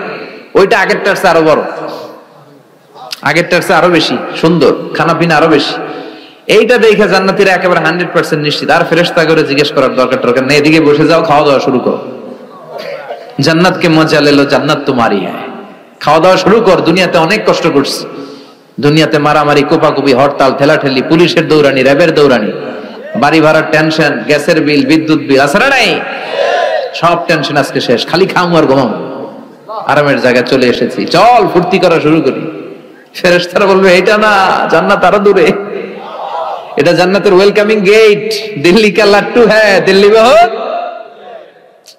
ওইটা আগেরটার চেয়ে আরো বড়, আগেরটার চেয়ে আরো বেশি সুন্দর, খানা পিনা আরো বেশি। এইটা দেখে জান্নাতীরা একেবারে 100% নিশ্চিত। আর ফেরেশতা করে জিজ্ঞেস করার দরকার নেই, এদিকে বসে যাও, খাওয়া দাওয়া শুরু করো। জান্নাত কে মজা লে লো, জান্নাত তোমারই হ্যায়। খাওয়া দাওয়া শুরু কর, দুনিয়াতে অনেক কষ্ট করছি, দুনিয়াতে মারামারি, কোপাকুপি, হরতাল, ঠেলাঠেলি, পুলিশের দৌড়ানি, র্যাবের দৌড়ানি, বাড়ি ভাড়ার টেনশন, গ্যাসের বিল, বিদ্যুৎ বিল, আছে না নাই? সব টেনশন আজকে শেষ, খালি খামু আর ঘুমাম, আরামের জায়গায় চলে এসেছি, চল ফুর্তি করা শুরু করি। ফেরেশতারা বলবে এটা না, জান্নাত আরো দূরে, এটা জান্নাতের ওয়েলকামিং গেট, দিল্লি কা লাট্টু হ্যাঁ দিল্লি বহুত,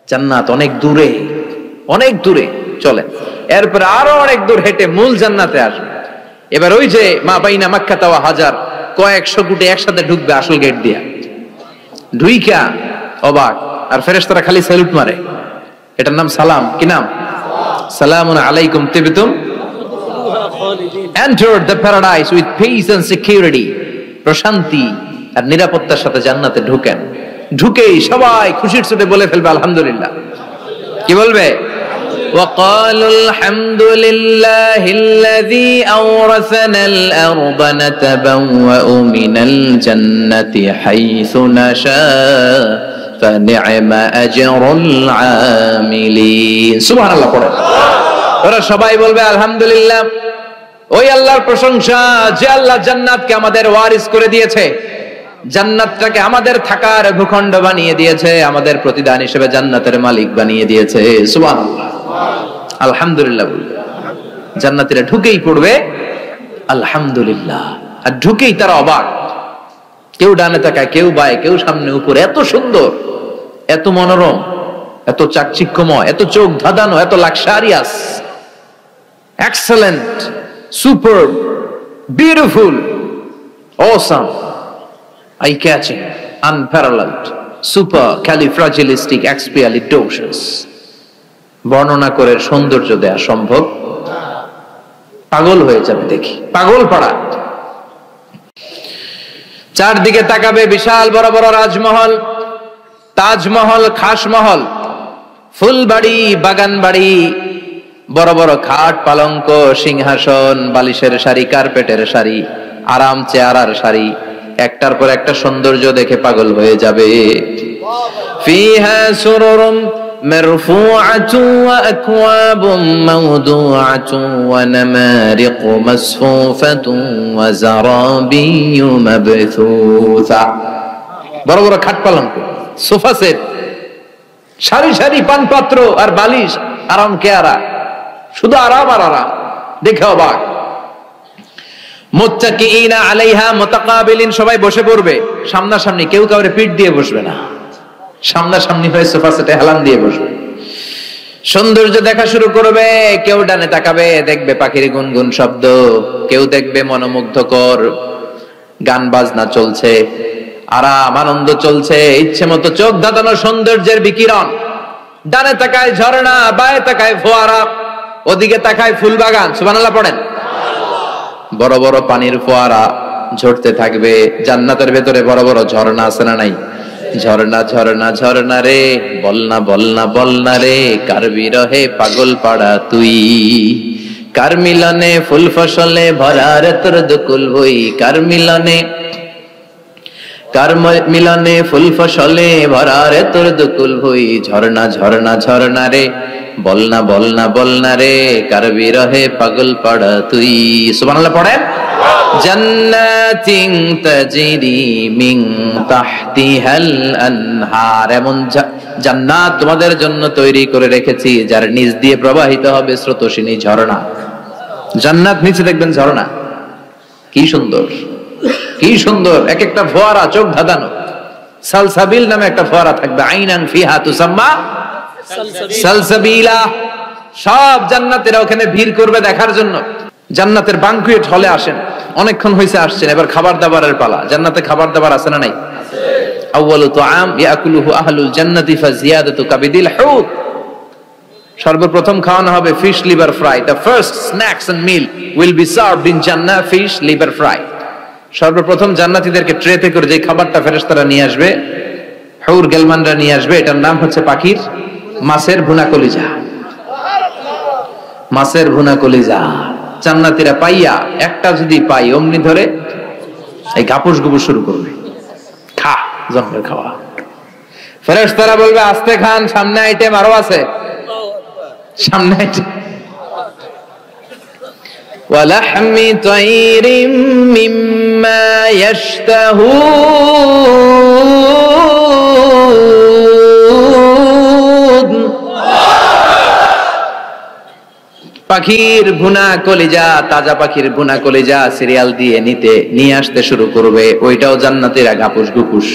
জান্নাত অনেক দূরে, অনেক দূরে, চলে এরপরে আরো অনেক দূর হেঁটে মূল জান্নাতে আসবে। এবার ওই যে মা বাইনা মাক্কা তাওয়া হাজার, কয়েকশো কোটি একসাথে ঢুকবে আসল গেট দিয়া, ঢুইকা অবাক, আর ফেরেশতারা খালি স্যালুট মারে, এটার নাম সালাম। কি নাম? সালামুন আলাইকুম তিবতুম enter the paradise with peace and security, প্রশান্তি আর নিরাপত্তার সাথে জান্নাতে ঢুকেন। ঢুকেই সবাই খুশির চোটে বলে ফেলবে আলহামদুলিল্লাহ। কি বলবে? وقالوا الحمد لله الذي أورثنا الأرض نتبوأ من الجنة حيث نشاء فنعم أجر العاملين। সুবহান আল্লাহ পড়ে ওরা সবাই বলবে আলহামদুলিল্লাহ, ওই আল্লাহর প্রশংসা যে আল্লাহ জান্নাতকে আমাদের ওয়ারিস করে দিয়েছে, জান্নাতটাকে আমাদের থাকার ভূখণ্ড বানিয়ে দিয়েছে, আমাদের প্রতিদান হিসেবে জান্নাতের মালিক বানিয়ে দিয়েছে। সুবহানাল্লাহ, আলহামদুলিল্লাহ বলবে। জান্নাতীরা ঢুকেই পড়বে আলহামদুলিল্লাহ, আর ঢুকেই তারা অবাক, কেউ ডানে তাকায়, কেউ বায়ে, কেউ সামনে উপরে, এত সুন্দর, এত মনোরম, এত চাকচিক্যময়, এত চোখ ধাঁধানো, এত luxurious, excellent, super, beautiful, awesome, eye catching, unparalleled, supercalifragilisticexpialidocious, বর্ণনা করে সৌন্দর্য দেয়া সম্ভব? পাগল হয়ে যাবে দেখি, পাগল পাড়া। চারদিকে তাকাবে, বিশাল বড় বড় রাজমহল, তাজমহল, খাসমহল, ফুলবাড়ি, বাগান বাড়ি, বড় বড় খাট, পালঙ্ক, সিংহাসন, বালিশের সারি, কার্পেটের সারি, আরাম চেয়ারার সারি, একটার পর একটা সৌন্দর্য দেখে পাগল হয়ে যাবে। ফিহা সুরুরুম মারফুআতুন ওয়া আকওয়াবুম মাওদুআতুন ওয়া নামারিকু মাসফুফাতুন ওয়া যারাবিয়্যু মাবথুসা। বড় বড় খাট, পালঙ্ক, সোফা সেট, সারি সারি পানপাত্র আর বালিশ, আরাম কেয়ারা, শুধু আরাম আর আরাম, দেখে অবাক। মুত্তাকিইনা আলাইহা মুতাকাবিলিন, সবাই বসে পড়বে সামনাসামনি, কেউ কাউরে পিঠ দিয়ে বসবে না, সামনাসামনি হয়ে সোফা সেটে হেলান দিয়ে বসবে। সৌন্দর্য দেখা শুরু করবে, কেউ ডানে তাকাবে, দেখবে পাখির গুনগুন শব্দ, কেউ দেখবে মনোমুগ্ধকর গান বাজনা চলছে, আরাম আনন্দ চলছে, ইচ্ছে মতো চোখ ধাঁধানো সৌন্দর্যের বিকিরণ। ডানে তাকায় ঝর্ণা, বায়ে তাকায় ফোয়ারা, ওদিকে তাকায় ফুল বাগান। সুবহানাল্লাহ পড়েন। বড় বড় পানির ফোয়ারা ঝরতে থাকবে। জান্নাতের ভেতরে বড় বড় ঝর্ণা আছে না নাই? ঝর্ণা ঝর্ণা ঝর্ণা রে, বলনা বলনা বলনা রে, কার বিরহে পাগল পাড়া তুই, কার মিলনে ফুল ফসলে ভরা রে তোর দুকুল ভুই, কার মিলনে ফুল ফসলে ভরা রে তোর দুকুল ভুই, ঝর্ণা ঝর্ণা ঝর্ণা রে, বলনা বলনা বলনা রে, কার বিরহে পাগল পাড়া তুই। সুবহানাল্লাহ পড়েন। জান্নাতিন তাজরি মিন তাহতিহাল আনহার, এমন জান্নাত তোমাদের জন্য তৈরি করে রেখেছি যার নিচ দিয়ে প্রবাহিত হবে স্রোতস্বিনী ঝর্ণা। জান্নাত নিচে দেখবেন ঝর্ণা, কি সুন্দর, কি সুন্দর, এক একটা ফোয়ারা চোখ ধাঁধানো। সালসাবিল নামে একটা ফোয়ারা থাকবে, আইনান ফিহা তুসাম্মা সালসাবিলা। সব জান্নাতীরা ওখানে ভিড় করবে দেখার জন্য। জান্নাতের বানকুয়েট হলে আসেন, অনেকক্ষণ হয়েছে আসছেন, এবার খাবার দাবারের পালা। জান্নাতে খাবার দাবার আছে না নাই? আউয়ালু তুআম ইয়াকুলুহু আহলুল জান্নাতি ফাজিয়াদাতু কাবিদিল হুত, সর্বপ্রথম খাওয়ানো হবে fish liver fry. The first snacks and meal will be served in জান্নাহ, ফিশ লিভার ফ্রাই। সর্বপ্রথম জান্নাতীদেরকে ট্রেতে করে যে খাবারটা ফেরেশতারা নিয়ে আসবে, হুর গেলমানরা নিয়ে আসবে, এটার নাম হচ্ছে পাখির মাছের ভুনা কলিজা। মাছের ভুনা কলিজা জান্নাতীরা পাইয়া, একটা যদি পাই অমনি ধরে এই গাপুস গুপুস শুরু করবে, খা জন্মের খাওয়া। ফেরেশতারা বলবে আস্তে খান, সামনে আইটেম আরো আছে, সামনে আইটেম। ولحم طير مما يشتهون পাখির ভুনা কলিজা, তাজা পাখির ভুনা কলিজা সিরিয়াল দিয়ে নিয়ে আসতে শুরু করবে, ওইটাও জান্নাতীরা গাপুস গুপুস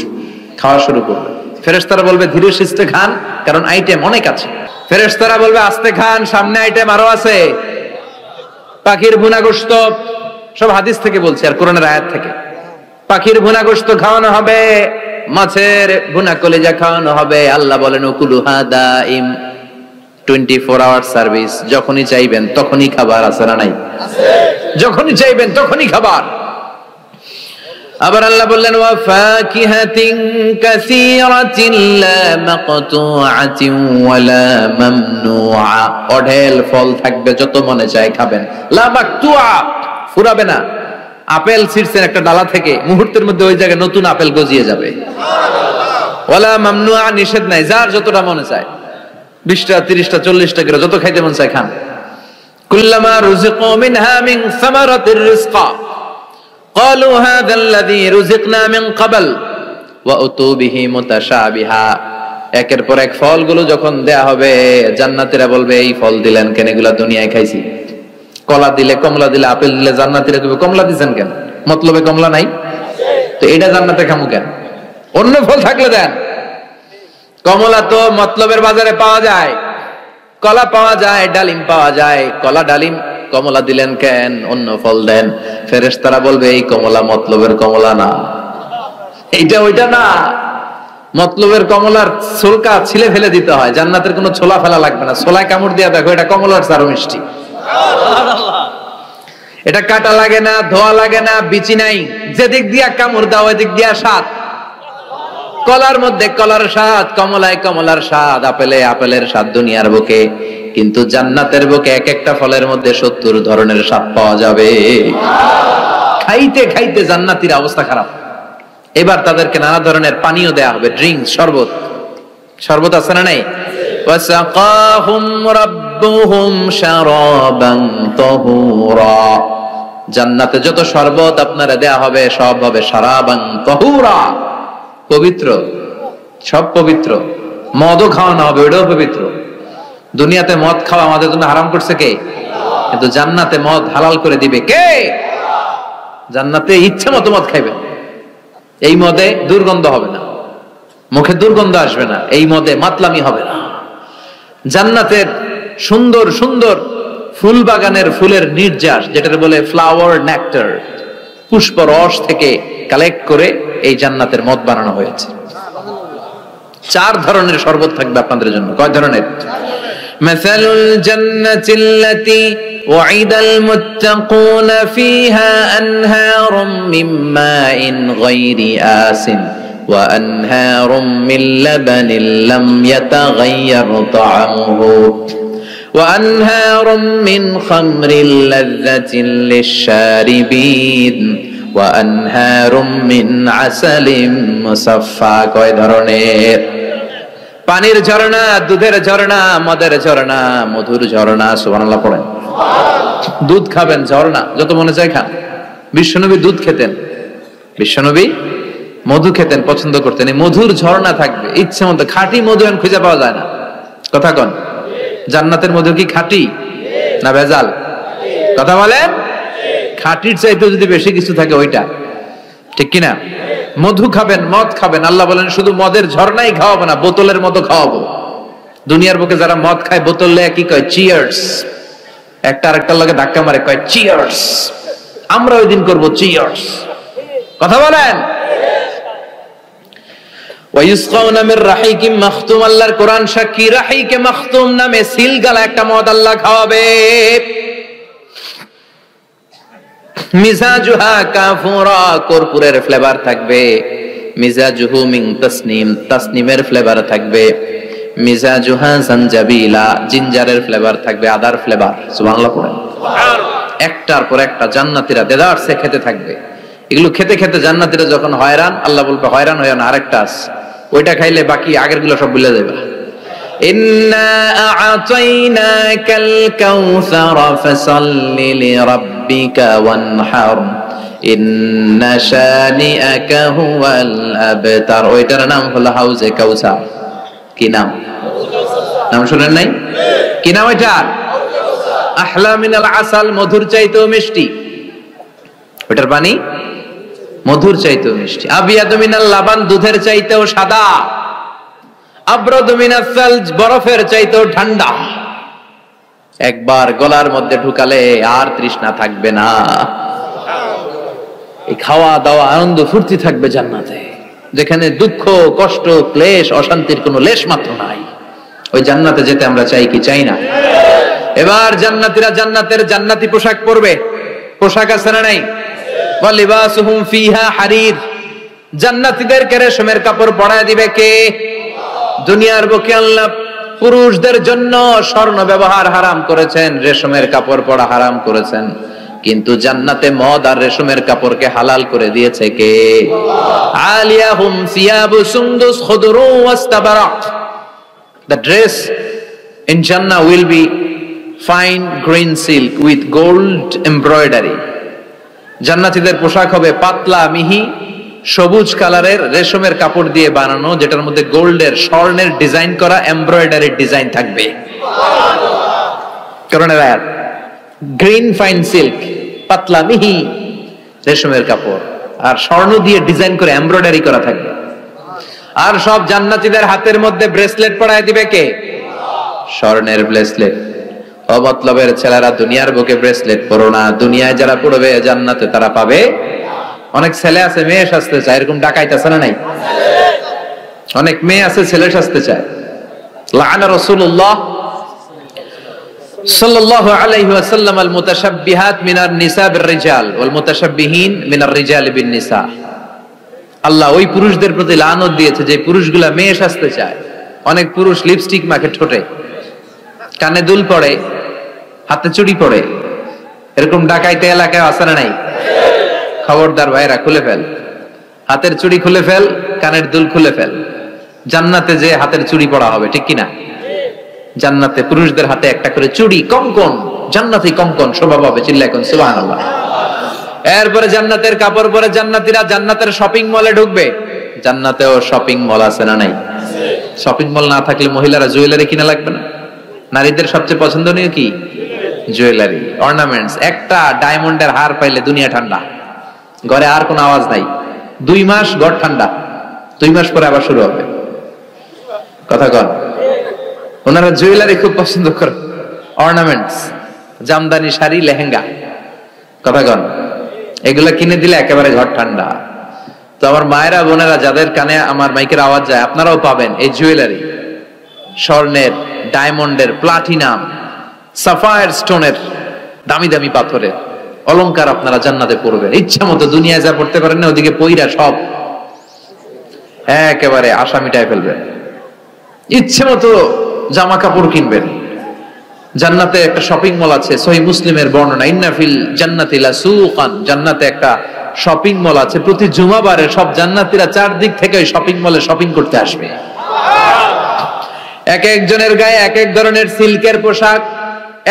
খাওয়া শুরু করবে। ফেরেশতারা বলবে ধীরে সুস্থে খান, কারণ আইটেম অনেক আছে। ফেরেশতারা বলবে আস্তে খান, সামনে আইটেম আরো আছে। পাখির ভুনা গোশত, সব হাদিস থেকে বলছে আর কোরআনের আয়াত থেকে। পাখির ভুনা গোশত খাওয়ানো হবে, মাছের ভুনা কলিজা খাওয়ানো হবে। আল্লাহ বলেন উকুলুহা দাইম, 24 আওয়ার সার্ভিস, যখনই চাইবেন তখনই খাবার। আছে না নাই? যখনই চাইবেন তখনই খাবার। আবার আল্লাহ বললেন ওয়া ফাকিহাতিন কাসীরাতিন লা মাকতুআতিন ওয়া লা মামনুআ, অঢেল ফল থাকবে, যত মনে চায় খাবেন। লা মাকতুআ, ফুরাবে না। আপেল ছিঁড়ছেন একটা ডালা থেকে, মুহূর্তের মধ্যে ওই জায়গায় নতুন আপেল গজিয়ে যাবে। ওয়া লা মামনুআ, নিষেধ নাই, যার যতটা মনে চায়, 20টা 30টা 40টা করে যত খাইতে মন চায় খান। কুল্লামা রুজিকু মিনহা মিন সামারাতির রিজকা ক্বালু হাযা আল্লাযী রুজিকনা মিন ক্বাবল ওয়া উতু বিহি মুতাশাবিহা, একের পর এক ফলগুলো যখন দেয়া হবে, জান্নাতীরা বলবে এই ফল দিলেন কেন, এগুলা দুনিয়ায় খাইছি। কলা দিলে, কমলা দিলে, আপেল দিলে, জান্নাতীরা কইবে কমলা দিবেন কেন, মতলবে কমলা নাই তো এটা জান্নাতে খামু কেন, অন্য ফল থাকলে দেন। কমলা তো মতলবের বাজারে পাওয়া যায়, কলা পাওয়া যায়, ডালিম পাওয়া যায়, কলা ডালিম কমলা দিলেন কেন, অন্য ফল দেন। ফেরেশতারা বলবে এই কমলা মতলবের কমলা না, এইটা ওইটা না। মতলবের কমলার ছোলকা ছিলে ফেলে দিতে হয়, জান্নাতের কোনো ছোলা ফেলা লাগবে না। ছোলায় কামড় দিয়া দেখো, এটা কমলার চারো মিষ্টি। এটা কাটা লাগে না, ধোয়া লাগে না, বিচি নাই, যেদিক দিয়া কামড় দাও ওই দিক দিয়া স্বাদ। কলার মধ্যে কলার স্বাদ, কমলায় কমলার স্বাদ, আপেলে আপেলের স্বাদ দুনিয়ার বুকে, কিন্তু জান্নাতের বুকে এক একটা ফলের মধ্যে 70 ধরনের স্বাদ পাওয়া যাবে। খাইতে খাইতে জান্নাতীর অবস্থা খারাপ। এবার তাদেরকে নানা ধরনের পানীয় দেয়া হবে, ড্রিঙ্কস, শরবত। শরবত আছে না নাই? ওয়াসাকাহুম রাব্বুহুম শারাবান তাহুরা, জান্নাতে যত শরবত আপনারা দেয়া হবে সব হবে শারাবান তাহুরা, পবিত্র, সব পবিত্র। মদও খাওয়ানো হবে, ওটাও পবিত্র। দুনিয়াতে মদ খাওয়া আমাদের জন্য হারাম করছে কে? কিন্তু জান্নাতে মদ হালাল করে দিবে কে? জান্নাতে ইচ্ছে মতো মদ খাইবেন, এই মদে দুর্গন্ধ হবে না, মুখে দুর্গন্ধ আসবে না, এই মদে মাতলামি হবে না। জান্নাতের সুন্দর সুন্দর ফুল বাগানের ফুলের নির্যাস, যেটা বলে ফ্লাওয়ার নেক্টার, পুষ্প রস থেকে কালেক্ট করে এই জান্নাতের মদ বানানো হয়েছে। 4 ধরনের শরবত থাকবে আপনাদের জন্য। কয় ধরনের? মাসালুল জান্নাতিল্লাতী ওয়াইদাল মুত্তাকুনা ফিহা আনহারুম মিন মাইন গায়রি আসিন ওয়া আনহারুম মিন লাবানিন লাম ইয়াতাগায়্যার তা'আমুহু ওয়া আনহারুম মিন খামরিল লাযযাতিন লিশ-শারিবিন ওয়া আনহারুম মিন আসালিম মুসাফফা। কয় ধরনের? পানির ঝর্ণা, দুধের ঝর্ণা, মদের ঝর্ণা, মধুর ঝর্ণা। সুবহানাল্লাহ পড়েন। দুধ খাবেন, ঝর্ণা যত মনে চায় খান। বিশ্বনবী দুধ খেতেন, বিশ্বনবী মধু খেতেন, পছন্দ করতেন। এই মধুর ঝর্ণা থাকবে, ইচ্ছে মতো। খাঁটি মধু এখন খুঁজে পাওয়া যায় না, কথা কন। জান্নাতের মধু কি খাঁটি না ভেজাল? কথা বলেন। খাঁটির চাইতে যদি বেশি কিছু থাকে ওইটা, ঠিক কিনা? মধু খাবেন, মদ খাবেন। আল্লাহ বলেন শুধু মদের ঝর্ণাই খাওয়াবো না, বোতলের মতো খাওয়াবো। দুনিয়ার বুকে যারা মদ খায় বোতল লেয়া কি কয়? চিয়ার্স। একটা আরেকটার লগে ধাক্কা মারে, কয় চিয়ার্স। আমরা ওই দিন করবো চিয়ার্স। কথা বলেন। ওয়ায়ুসকাউনা মির রাহিকিম মাখতুম, আল্লাহর কোরআন সাক্ষী, রাহিকে মাখতুম নামে সিলগালা একটা মদ আল্লাহ খাওয়াবে। মিজাজুহা কাফুরা, কর্পূরের ফ্লেভার থাকবে। মিজাজুহু মিন তাসনিম, তাসনিমের ফ্লেভার থাকবে। মিজাজুহা জানজাবিলা, জিঞ্জারের ফ্লেভার থাকবে, আদার ফ্লেভার। সুবহানাল্লাহ পড়েন। একটার পর একটা জান্নাতীরা দেদারসে খেতে থাকবে। এগুলো খেতে খেতে জান্নাতীরা যখন হয়রান, আল্লাহ বলবে হয়রান হইও না, আরেকটা আছে, ওইটা খাইলে বাকি আগের গুলো সব ভুলে যাবে। ইন্না আ'তাইনাকাল কাউসার ফাসাল্লি লিরাব্বিক রাব্বিকা ওয়ানহার ইন্না শানিআকা হুয়াল আবতার। ওইটার নাম হলো হাউজে কাউসার। কি নাম? নাম শুনেন নাই? কি নাম ওইটা? আহলা মিনাল আসাল, মধুর চাইতেও মিষ্টি। ওইটার পানি মধুর চাইতেও মিষ্টি। আবিয়াদু মিনাল লাবান, দুধের চাইতেও সাদা। আবরাদু মিনাস সালজ, বরফের চাইতেও ঠান্ডা। একবার গলার মধ্যে ঢুকালে আর তৃষ্ণা থাকবে না। এই খাওয়া দাওয়া আনন্দ ফুর্তি থাকবে জান্নাতে, যেখানে দুঃখ কষ্ট ক্লেশ অশান্তির কোনো লেশ মাত্র নাই। ওই জান্নাতে যেতে আমরা চাই কি চাই না? এবার জান্নাতীরা জান্নাতের জান্নাতি পোশাক পরবে। পোশাক আছে না নাই? ওয়ালিবাসুহুম ফিহা হারির, জান্নাতীদেরকে রেশমের কাপড় পরায় দিবে কে? দুনিয়ার বুকে আল্লাহ পুরুষদের জন্য স্বর্ণ ব্যবহার হারাম করেছেন, রেশমের কাপড় পরা হারাম করেছেন, কিন্তু জান্নাতে মদ আর রেশমের কাপড়কে হালাল করে দিয়েছে কে? আলিয়াহুম সিয়াবু সুন্দুস খুদরু ওয়াস্তাবারাক। The dress in Jannah will be fine green silk with gold embroidery. জান্নাতীদের পোশাক হবে পাতলা মিহি সবুজ কালারের রেশমের কাপড় দিয়ে বানানো, যেটার মধ্যে গোল্ডের স্বর্ণের ডিজাইন করা এমব্রয়ডারির ডিজাইন থাকবে। করোনার আয়াত, গ্রিন ফাইন সিল্ক, পাতলা মিহি রেশমের কাপড় আর স্বর্ণ দিয়ে ডিজাইন করে এমব্রয়ডারি করা থাকবে। আর সব জান্নাতীদের হাতের মধ্যে ব্রেসলেট পরায় দিবে কে? স্বর্ণের ব্রেসলেট। অমতলবের ছেলেরা দুনিয়ার বুকে ব্রেসলেট পরো না, দুনিয়ায় যারা পড়বে জান্নাতে তারা পাবে। অনেক ছেলে আছে মেয়ে সাজতে চায়, এরকম ডাকাইত আছে না নাই? অনেক মেয়ে আছে ছেলে সাজতে চায়। লাআনা রাসূলুল্লাহ সাল্লাল্লাহু আলাইহি ওয়াসাল্লাম আল মুতাশাব্বিহাত মিনার নিসা বির রিজাল ওয়াল মুতাশাব্বিহিন মিনার রিজাল বিন নিসা। আল্লাহ ওই পুরুষদের প্রতি লানত দিয়েছে যে পুরুষগুলা মেয়ে সাজতে চায়। অনেক পুরুষ লিপস্টিক মাখে ঠোঁটে, কানে দুল পড়ে, হাতে চুড়ি পড়ে। এরকম ডাকাইতে এলাকায় আছে না নাই? খবরদার ভাইরা, খুলে ফেল, হাতের চুড়ি খুলে ফেল, কানের দুল খুলে ফেল। জান্নাতে যে হাতের চুড়ি পড়া হবে, ঠিক কিনা? জান্নাতে পুরুষদের হাতে একটা করে চুড়ি, কঙ্কন, জান্নাতি কঙ্কন শোভা পাবে। চিল্লায় কোন সুবহানাল্লাহ। এরপরে জান্নাতের কাপড় পরে জান্নাতীরা জান্নাতের শপিং মলে ঢুকবে। জান্নাতেও শপিং মল আছে না নাই? শপিং মল না থাকলে মহিলারা জুয়েলারি কিনা লাগবে না? নারীদের সবচেয়ে পছন্দনীয় কি? Jewellery, ornaments. একটা ডায়মন্ডের হার পাইলে দুনিয়া ঠান্ডা, ঘরে আর কোনো আওয়াজ নাই। 2 মাস ঘর ঠান্ডা, 2 মাস পরে আবার শুরু হবে। কথা কন। ওনারা জুয়েলারি খুব পছন্দ করে, অর্নামেন্টস, জামদানি শাড়ি, লেহেঙ্গা। কথা কন। এগুলা কিনে দিলে একেবারে ঘর ঠান্ডা। তো আমার মায়েরা বোনেরা যাদের কানে আমার মাইকের আওয়াজ যায়, আপনারাও পাবেন এই জুয়েলারি, স্বর্ণের, ডায়মন্ডের, প্লাটিনাম, সাফায়ার স্টোনের, দামি দামি পাথরের অলংকার আপনারা জান্নাতে পড়বেন। ইচ্ছা মতো দুনিয়ায় যা পড়তে পারেন না, ওদিকে পইরা সব একেবারে আশা মিটায় ফেলবেন। ইচ্ছে মতো জামা কাপড় কিনবেন। জান্নাতে একটা শপিং মল আছে, সহিহ মুসলিমের বর্ণনা, ইন্না ফিল জান্নাতি লাসুকান, জান্নাতে একটা শপিং মল আছে। প্রতি জুমাবারে সব জান্নাতীরা চারদিক থেকে ওই শপিং মলে শপিং করতে আসবে। এক একজনের গায়ে এক এক ধরনের সিল্কের পোশাক,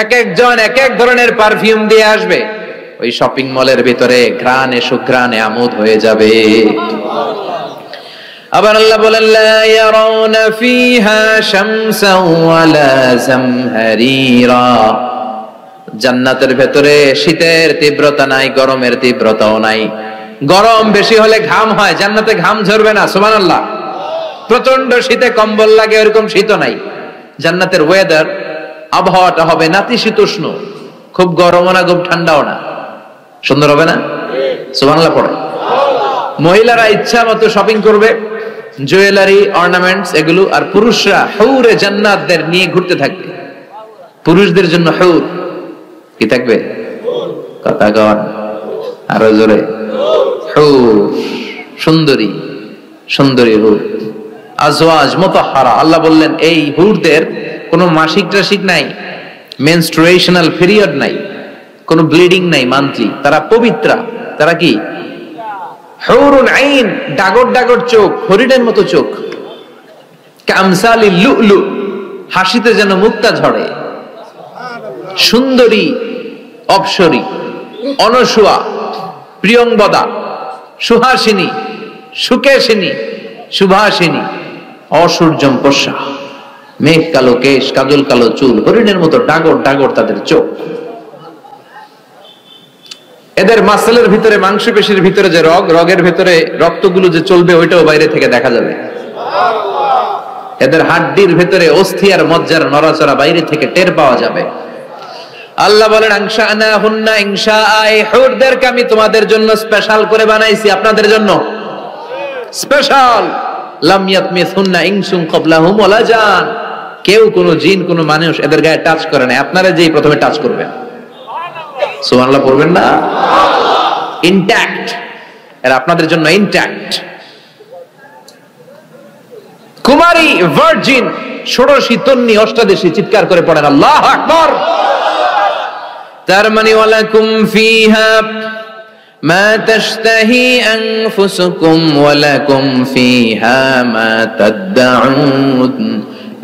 এক একজন এক এক ধরনের পারফিউম দিয়ে আসবে। ওই শপিং মলের ভিতরে ঘ্রাণে সুঘ্রাণে আমোদ হয়ে যাবে। আবার আল্লাহ বলেন, লা ইয়ারাউনা ফিহা শামসান ওয়ালা জামহারিরা, জান্নাতের ভেতরে শীতের তীব্রতা নাই, গরমের তীব্রতাও নাই। গরম বেশি হলে ঘাম হয়, জান্নাতে ঘাম ঝরবে না। সুবহানাল্লাহ। প্রচন্ড শীতে কম্বল লাগে, এরকম শীত নাই। জান্নাতের ওয়েদার, আবহাওয়াটা হবে নাতিশীতোষ্ণ, খুব গরমও না খুব ঠান্ডাও না। সুন্দর হবে না? সুবহানাল্লাহ পড়ে। মহিলারা ইচ্ছা মতো শপিং করবে, জুয়েলারি, অর্নামেন্টস এগুলো। আর পুরুষরা হুরে জান্নাতদের নিয়ে ঘুরতে থাকবে। পুরুষদের জন্য হুর কি থাকবে? কথা কন আরো জোরে। হুর, সুন্দরী, সুন্দরী হুর, আজওয়াজ মুতাহহারা। আল্লাহ বললেন এই হুরদের কোনো মাসিক টাসিক নাই, মেনস্ট্রুয়েশনাল পিরিয়ড নাই, কোনো ব্লিডিং নাই মান্থলি। তারা পবিত্রা। তারা কি? হুরুন আইন, ডাগর ডাগর চোখ, হরিণের মতো চোখ। কামসালি লুলু, হাসিতে যেন মুক্তা ঝরে। সুন্দরী, অপসরী, অনসুয়া, প্রিয়ংবদা, সুহাসিনী, সুকেশিনী, সুভাষিনী, অসূর্যম পোষা, মেঘ কালো কেশ, কাজল কালো চুল, হরিণের মতো ডাগর ডাগর তাদের চোখ। এদের মাসলের ভিতরে, মাংসপেশির ভিতরে যে রগের ভিতরে রক্তগুলো যে চলবে ওইটাও বাইরে থেকে দেখা যাবে। এদের হাড্ডির ভিতরে অস্থি আর মজ্জার নড়াচড়া বাইরে থেকে টের পাওয়া যাবে। আল্লাহ বলেন আনশানাহুন্না ইনশাআ, এই হুরদেরকে আমি তোমাদের জন্য স্পেশাল করে বানাইছি, আপনাদের জন্য স্পেশাল। লাম ইয়াতমিসুন্না ইনসুন ক্বাবলাহুম ওয়ালা জান, কেউ কোন জিন কোন মানুষ এদের গায়ে টাচ করে না, আপনারা যেই প্রথমে টাচ করবেন। সুবহানাল্লাহ পড়বেন না? ইনট্যাক্ট, এরা আপনাদের জন্য ইনট্যাক্ট। কুমারী, ভার্জিন, ষোড়শী, তন্নি, অষ্টাদশী, চিৎকার করে পড়েন আল্লাহু আকবার। তার মানে ওয়ালাকুম ফিহা মা তাশতাহি আনফুসুকুম ওয়ালাকুম ফিহা মা তাদউন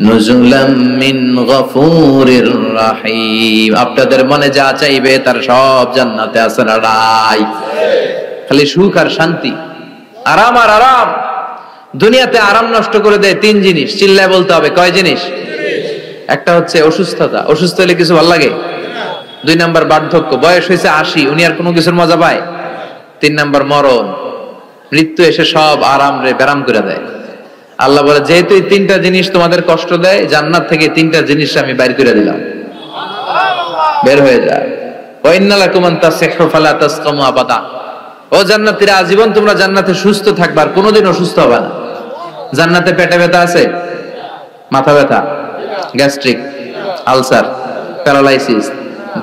নুজুলাম মিন গফুরির রহিম। আপনাদের মনে যা চাইবে তার সব জান্নাতে আছে রাই। খালি সুখ আর শান্তি, আরাম আর আরাম। দুনিয়াতে আরাম নষ্ট করে দেয় তিন জিনিস, চিল্লায় বলতে হবে কয় জিনিস? একটা হচ্ছে অসুস্থতা, অসুস্থ হলে কিছু ভালো লাগে। দুই নাম্বার বার্ধক্য, বয়স হয়েছে 80, উনি আর কোনো কিছুর মজা পায়। তিন নাম্বার মরণ, মৃত্যু এসে সব আরাম রে বেরাম করে দেয়। আল্লাহ বলে যেহেতু এই তিনটা জিনিস তোমাদের কষ্ট দেয়, জান্নাত থেকে তিনটা জিনিস আমি বাইর করে দিলাম, বের হয়ে যায়। ওয়া ইন্না লাকুম আন তাসিহু ফালা তাসকামু আবাদা, ও জান্নাতীরা আজীবন তোমরা জান্নাতে সুস্থ থাকবা, আর কোনোদিন অসুস্থ হবে না। জান্নাতে পেটে ব্যথা আছে, মাথা ব্যথা, গ্যাস্ট্রিক, আলসার, প্যারালাইসিস,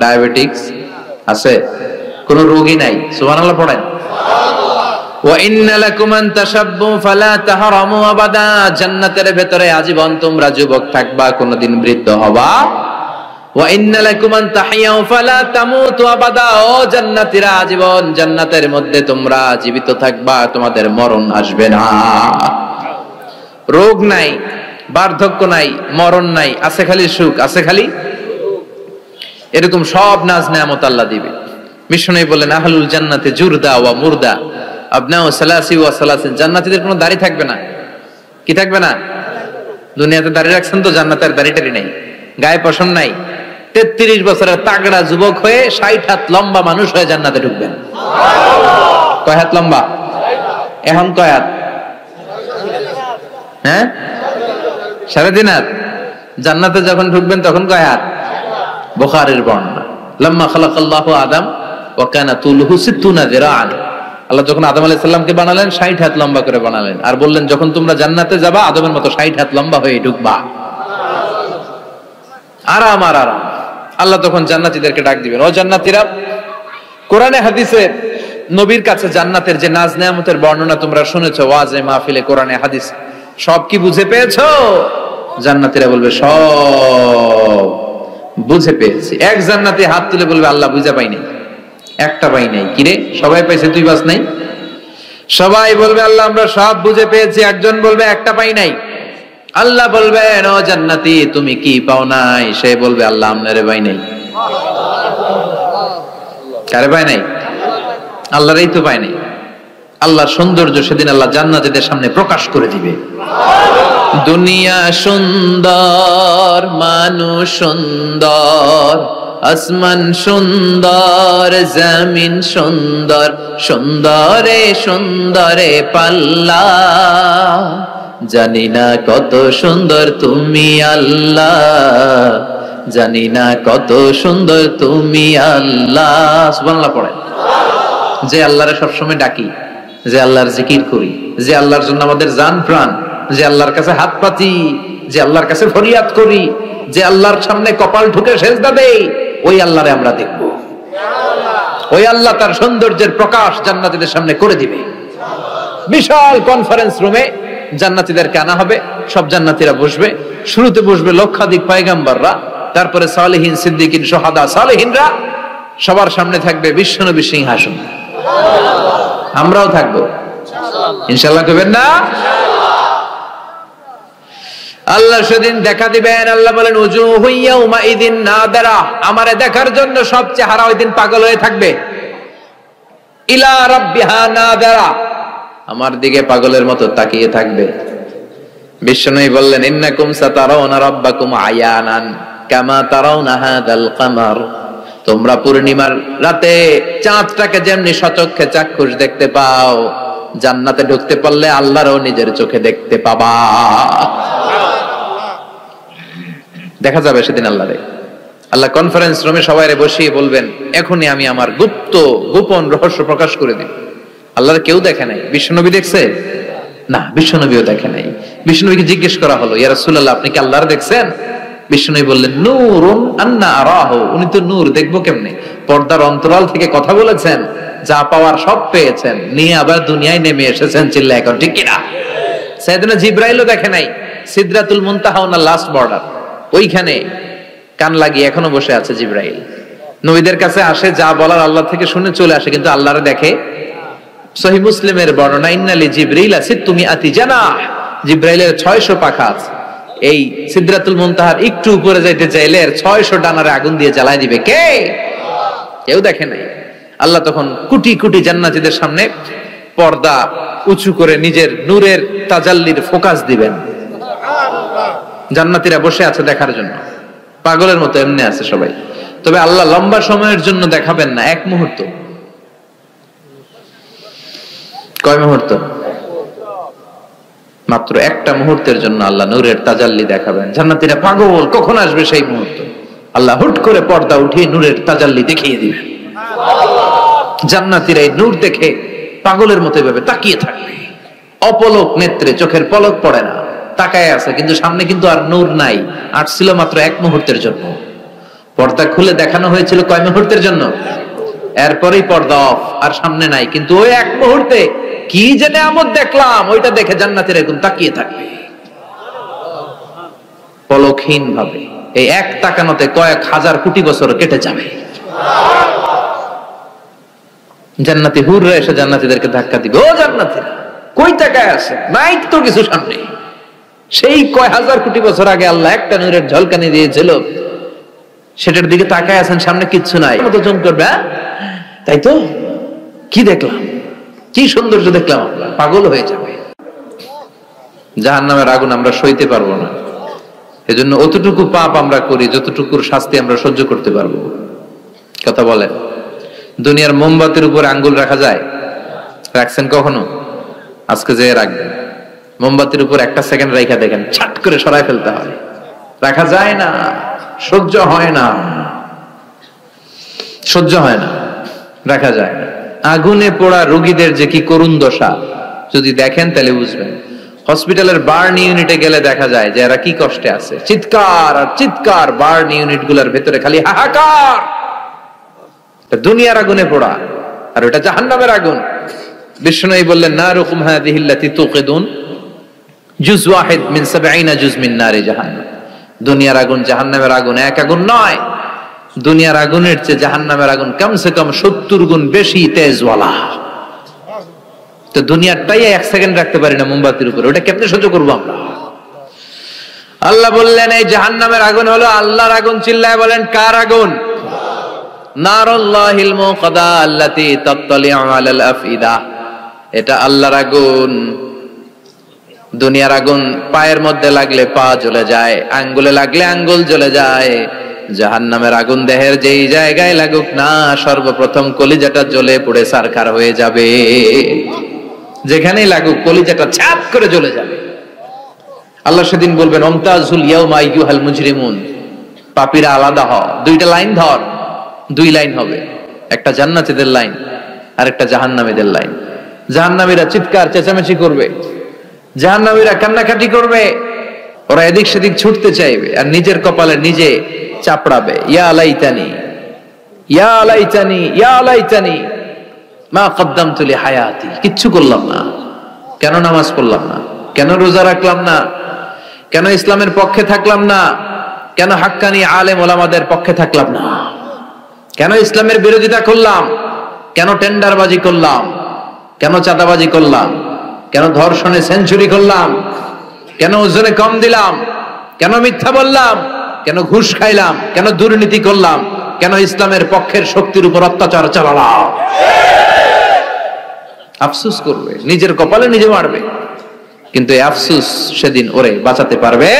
ডায়াবেটিক্স আছে? কোনো রোগই নাই। সুবহানাল্লাহ পড়েন। ওয়া ইন্না লাকুম আন তাশাব্বু ফালা তাহরামু আবাদা, জান্নাতের ভেতরে আজীবন তোমরা যুবক থাকবা, কোনোদিন বৃদ্ধ হবা। ওয়া ইন্না লাকুম আন তাহইয়াউ ফালা তামুতু আবাদা, ও জান্নাতীরা আজীবন জান্নাতের মধ্যে তোমরা জীবিত থাকবা, তোমাদের মরণ আসবে না। রোগ নাই, বার্ধক্য নাই, মরণ নাই, আছে খালি সুখ, আছে খালি এরকম সব নাজ নেয়ামত আল্লাহ দিবে। বিষ্ণু বলেন আহলুল জান্নাতে জুরদা ওয়া মুরদা আবনাউ সালাসি ওয়া সালাসিন, জান্নাতীদের কোনো দাড়ি থাকবে না। কি থাকবে না? দুনিয়াতে দাড়ি রাখছেন তো, জান্নাতের দাড়িটারি নাই, গায়ে পশম নাই। 33 বছরের তাগড়া যুবক হয়ে 60 হাত লম্বা মানুষ হয়ে জান্নাতে ঢুকবেন। কয় হাত লম্বা? এখন কয় হাত? হ্যাঁ, 3.5 হাত। জান্নাতে যখন ঢুকবেন তখন কয় হাত? বুখারীর বর্ণনা, লাম্মা খালাকাল্লাহু আদম ওয়া কানা তুলুহু 60 যিরাআন, আল্লাহ যখন আদম আলাইহিস সালামকে বানালেন 60 হাত লম্বা করে বানালেন, আর বললেন যখন তোমরা জান্নাতে যাবা আদমের মতো 60 হাত লম্বা হয়ে ঢুকবা। আরাম আর আরাম। আল্লাহ তখন জান্নাতীদেরকে ডাক দিবেন, ও জান্নাতীরা, কোরআনে হাদিসে নবীর কাছে জান্নাতের যে নাজ নেয়ামতের বর্ণনা তোমরা শুনেছো, ওয়াজে মাহফিলে, কোরআনে হাদিস, সব কি বুঝে পেয়েছো? জান্নাতীরা বলবে সব বুঝে পেয়েছি। এক জান্নাতি হাত তুলে বলবে আল্লাহ বুঝা পাই নাই, একটা পাই নাই। কিরে সবাই পাইছে, তুই বাস নাই? সবাই বলবে আল্লাহ আমরা সব বুঝে পেয়েছি। একজন বলবে একটা পাই নাই। আল্লাহ বলবেন ও জান্নাতি তুমি কি পাও নাই? সে বলবে আল্লাহ আমনারে পাই নাই। কারে পাই নাই? আল্লাহরই তো পাই নাই। আল্লাহর সৌন্দর্য সেদিন আল্লাহ জান্নাতীদের সামনে প্রকাশ করে দিবে। দুনিয়া সুন্দর, মানুষ সুন্দর, আসমান সুন্দর, জমিন সুন্দর, সুন্দরে সুন্দরে পাল্লা, জানি না কত সুন্দর তুমি আল্লাহ, জানি না কত সুন্দর তুমি আল্লাহ। সুবহানাল্লাহ পড়েন। যে আল্লাহরে সবসময় ডাকি, যে আল্লাহর জিকির করি, যে আল্লাহর জন্য আমাদের জান প্রাণ, যে আল্লাহর কাছে হাত পাতি, যে আল্লাহর কাছে ফরিয়াদ করি, যে আল্লাহর সামনে কপাল ঠুকে সেজদা দেই, ওই আল্লাহরে আমরা দেখব। ওই আল্লাহ তার সৌন্দর্যের প্রকাশ জান্নাতীদের সামনে করে দিবে। বিশাল কনফারেন্স রুমে জান্নাতীদেরকে আনা হবে, সব জান্নাতীরা বসবে। শুরুতে বসবে লক্ষাধিক পয়গম্বররা, তারপরে সালেহিন, সিদ্দিকিন, শুহাদা, সালেহিনরা, সবার সামনে থাকবে বিশ্বনবী সিংহাসন। আমরাও থাকবো ইনশাআল্লাহ, কইবেন না? আল্লাহ সেদিন দেখা দিবেন। আল্লাহ বলেন উজুহু ইয়াউমা ইযিন নাদিরা, আমারে দেখার জন্য সব চেহারা ওই দিন পাগল হয়ে থাকবে। ইলা রাব্বিহা নাযারা, আমার দিকে পাগলের মতো তাকিয়ে থাকবে। বিষ্ণুই বললেন ইন্নাকুম সাতারাউনা রাব্বাকুম আয়ানান কামা তারাউনা হাদাল কামার, তোমরা পূর্ণিমার রাতে চাঁদটাকে যেমনি সচক্ষে চাক্ষুষ দেখতে পাও, জান্নাতে ঢুকতে পারলে আল্লাহরও নিজের চোখে দেখতে পাবা। দেখা যাবে সেদিন আল্লাহরে। আল্লাহ কনফারেন্স রুমে সবাইরে বসিয়ে বলবেন এখনই আমি আমার গোপন রহস্য প্রকাশ করে দিই। আল্লাহর কেউ দেখে নাই। বিশ্বনবী দেখছে না, বিশ্বনবীও দেখে নাই। বিশ্বনবীকে জিজ্ঞেস করা হলো ইয়া রাসূলুল্লাহ আপনি কি আল্লাহর দেখছেন? বিশ্বনবী বললেন নূরুন আন্না আরাহু, উনি তো নূর, দেখবো কেমনে? পর্দার অন্তরাল থেকে কথা বলেছেন, যা পাওয়ার সব পেয়েছেন, নিয়ে আবার দুনিয়ায় নেমে এসেছেন। চিল্লা এখন ঠিক কিনা? সাইয়েদনা জিবরাইলও দেখে নাই। সিদরাতুল মুনতাহা ওনার লাস্ট বর্ডার, ওইখানে কান লাগিয়ে এখনো বসে আছে জিবরাইল। নবীদের কাছে আসে, যা বলার আল্লাহ থেকে শুনে চলে আসে, কিন্তু আল্লাহরে দেখে। সহিহ মুসলিমের বর্ণনা ইন্নালি জিবরিল সিত্তুমি আতি জানাহ, জিবরাইলের 600 পাখা আছে। এই সিদরাতুল মুনতাহার একটু উপরে যাইতে চাইলে 600 ডানারে আগুন দিয়ে জ্বালায় দিবে কে? কেউ দেখে নাই। আল্লাহ তখন কোটি কোটি জান্নাতীদের সামনে পর্দা উঁচু করে নিজের নূরের তাজাল্লির ফোকাস দিবেন। জান্নাতীরা বসে আছে দেখার জন্য, পাগলের মতো এমনি আছে সবাই। তবে আল্লাহ লম্বা সময়ের জন্য দেখাবেন না, এক মুহূর্ত। কয় মুহূর্ত? মাত্র একটা মুহূর্তের জন্য আল্লাহ নূরের তাজাল্লি দেখাবেন। জান্নাতীরা পাগল, কখন আসবে সেই মুহূর্ত? আল্লাহ হুট করে পর্দা উঠিয়ে নূরের তাজাল্লি দেখিয়ে দিবেন। জান্নাতীরা এই নূর দেখে পাগলের মতো এভাবে তাকিয়ে থাকবে, অপলক নেত্রে, চোখের পলক পড়ে না, তাকায় আছে, কিন্তু সামনে কিন্তু আর নূর নাই। আসছিল মাত্র এক মুহূর্তের জন্য। পর্দা খুলে দেখানো হয়েছিল কয় মুহূর্তের জন্য? এরপরেই পর্দা অফ, আর সামনে নাই। কিন্তু ওই এক মুহূর্তে কি যে নিয়ামত দেখলাম, ওইটা দেখে জান্নাতীরা এরকম তাকিয়ে থাকবে পলকহীন ভাবে। এই এক তাকানোতে কয়েক হাজার কোটি বছর কেটে যাবে। জান্নাতি হুররা এসে জান্নাতীদেরকে ধাক্কা দিবে, ও জান্নাতীরা কই তাকায় আছে? নাই তো কিছু সামনে। সেই কয় হাজার কোটি বছর আগে আল্লাহ একটা নূরের ঝলকানি দিয়েছিল, সেটার দিকে তাকায় আছেন, সামনে কিচ্ছু নাই। মতো চমক করবে, তাই তো? কি দেখলাম, কি সৌন্দর্য দেখলাম, পাগল হয়ে যাবে। জাহান্নামের আগুন আমরা সইতে পারবো না। এজন্য অতটুকু পাপ আমরা করি যতটুকুর শাস্তি আমরা সহ্য করতে পারবো। কথা বলেন, দুনিয়ার মোমবাতির উপর আঙ্গুল রাখা যায়? রাখছেন কখনো? আজকে যে রাখবেন, মোমবাতির উপর একটা সেকেন্ড রাখা দেখেন, ছাট করে সরাই ফেলতে হয়। রাখা যায় না, সহ্য হয় না, সহ্য হয় না, রাখা যায় না। আগুনে পোড়া রোগীদের যে কি করুণ দশা যদি দেখেন তাহলে বুঝবেন। হসপিটালের বার্ন ইউনিটে গেলে দেখা যায় যে এরা কি কষ্টে আছে। চিৎকার আর চিৎকার, বার্ন ইউনিট গুলার ভেতরে খালি হাহাকার। দুনিয়ার আগুনে পোড়া, আর ওটা জাহান্নামের আগুন। বিষ্ণু বললেন নারুকুম হাযিহিল্লাতী তুকিদুন জুজ ওয়াহিদ মিন 70 জুজ মিন নারি জাহান্নাম। দুনিয়ার আগুন জাহান্নামের আগুন এক আগুন নয়। দুনিয়ার আগুনের চেয়ে জাহান্নামের আগুন কমসে কম 70 গুণ বেশি তেজওয়ালা। তো দুনিয়ারটাই এক সেকেন্ড রাখতে পারি না মোমবাতির উপরে, ওটা কেমনে সহ্য করবো আমরা? আল্লাহ বললেন এই জাহান্নামের আগুন হলো আল্লাহর আগুন। চিল্লায় বলেন কার আগুন? নারুল্লাহিল মুকাদা আল্লাতী তাত্তালিউ আলাল আফইদা। এটা আল্লাহর আগুন। দুনিয়ার আগুন পায়ের মধ্যে লাগলে পা জ্বলে যায়, আঙ্গুলে লাগলে আঙ্গুল জ্বলে যায়। জাহান্নামের আগুন দেহের যেই জায়গায় লাগুক না, সর্বপ্রথম কলিজাটা জ্বলে পুড়ে ছারখার হয়ে যাবে। যেখানেই লাগুক কলিজাটা ছাপ করে জ্বলে যাবে। আল্লাহ সেদিন বলবেন আমতাজুল ইয়াউমা আইয়ুহাল মুজরিমুন, পাপীরা আলাদা হ। দুইটা লাইন ধর, দুই লাইন হবে, একটা জান্নাতীদের লাইন আর একটা জাহান্নামীদের লাইন। জাহান্নামীরা চিৎকার চেঁচামেচি করবে, জাহান্নামীরা কান্নাকাটি করবে, ওরা এদিক সেদিক ছুটতে চাইবে আর নিজের কপালে নিজে চাপড়াবে। ইয়া লাইতানি ইয়া লাইতানি ইয়া লাইতানি মা কদ্দামতু লিহায়াতি। কিচ্ছু করলাম না, কেন নামাজ পড়লাম না, কেন রোজা রাখলাম না, কেন ইসলামের পক্ষে থাকলাম না, কেন হাক্কানি আলেম ওলামাদের পক্ষে থাকলাম না, কেন ইসলামের বিরোধিতা করলাম, কেন টেন্ডারবাজি করলাম, কেন চাঁদাবাজি করলাম, কেন ধর্ষণে সেঞ্চুরি করলাম, কেন ওজনে কম দিলাম, কেন মিথ্যা বললাম, কেন ঘুষ খাইলাম, কেন দুর্নীতি করলাম, কেন ইসলামের পক্ষের শক্তির উপর অত্যাচার চালালাম। আফসোস করবে, নিজের কপালে নিজে মারবে, কিন্তু এই আফসোস সেদিন ওরে বাঁচাতে পারবে।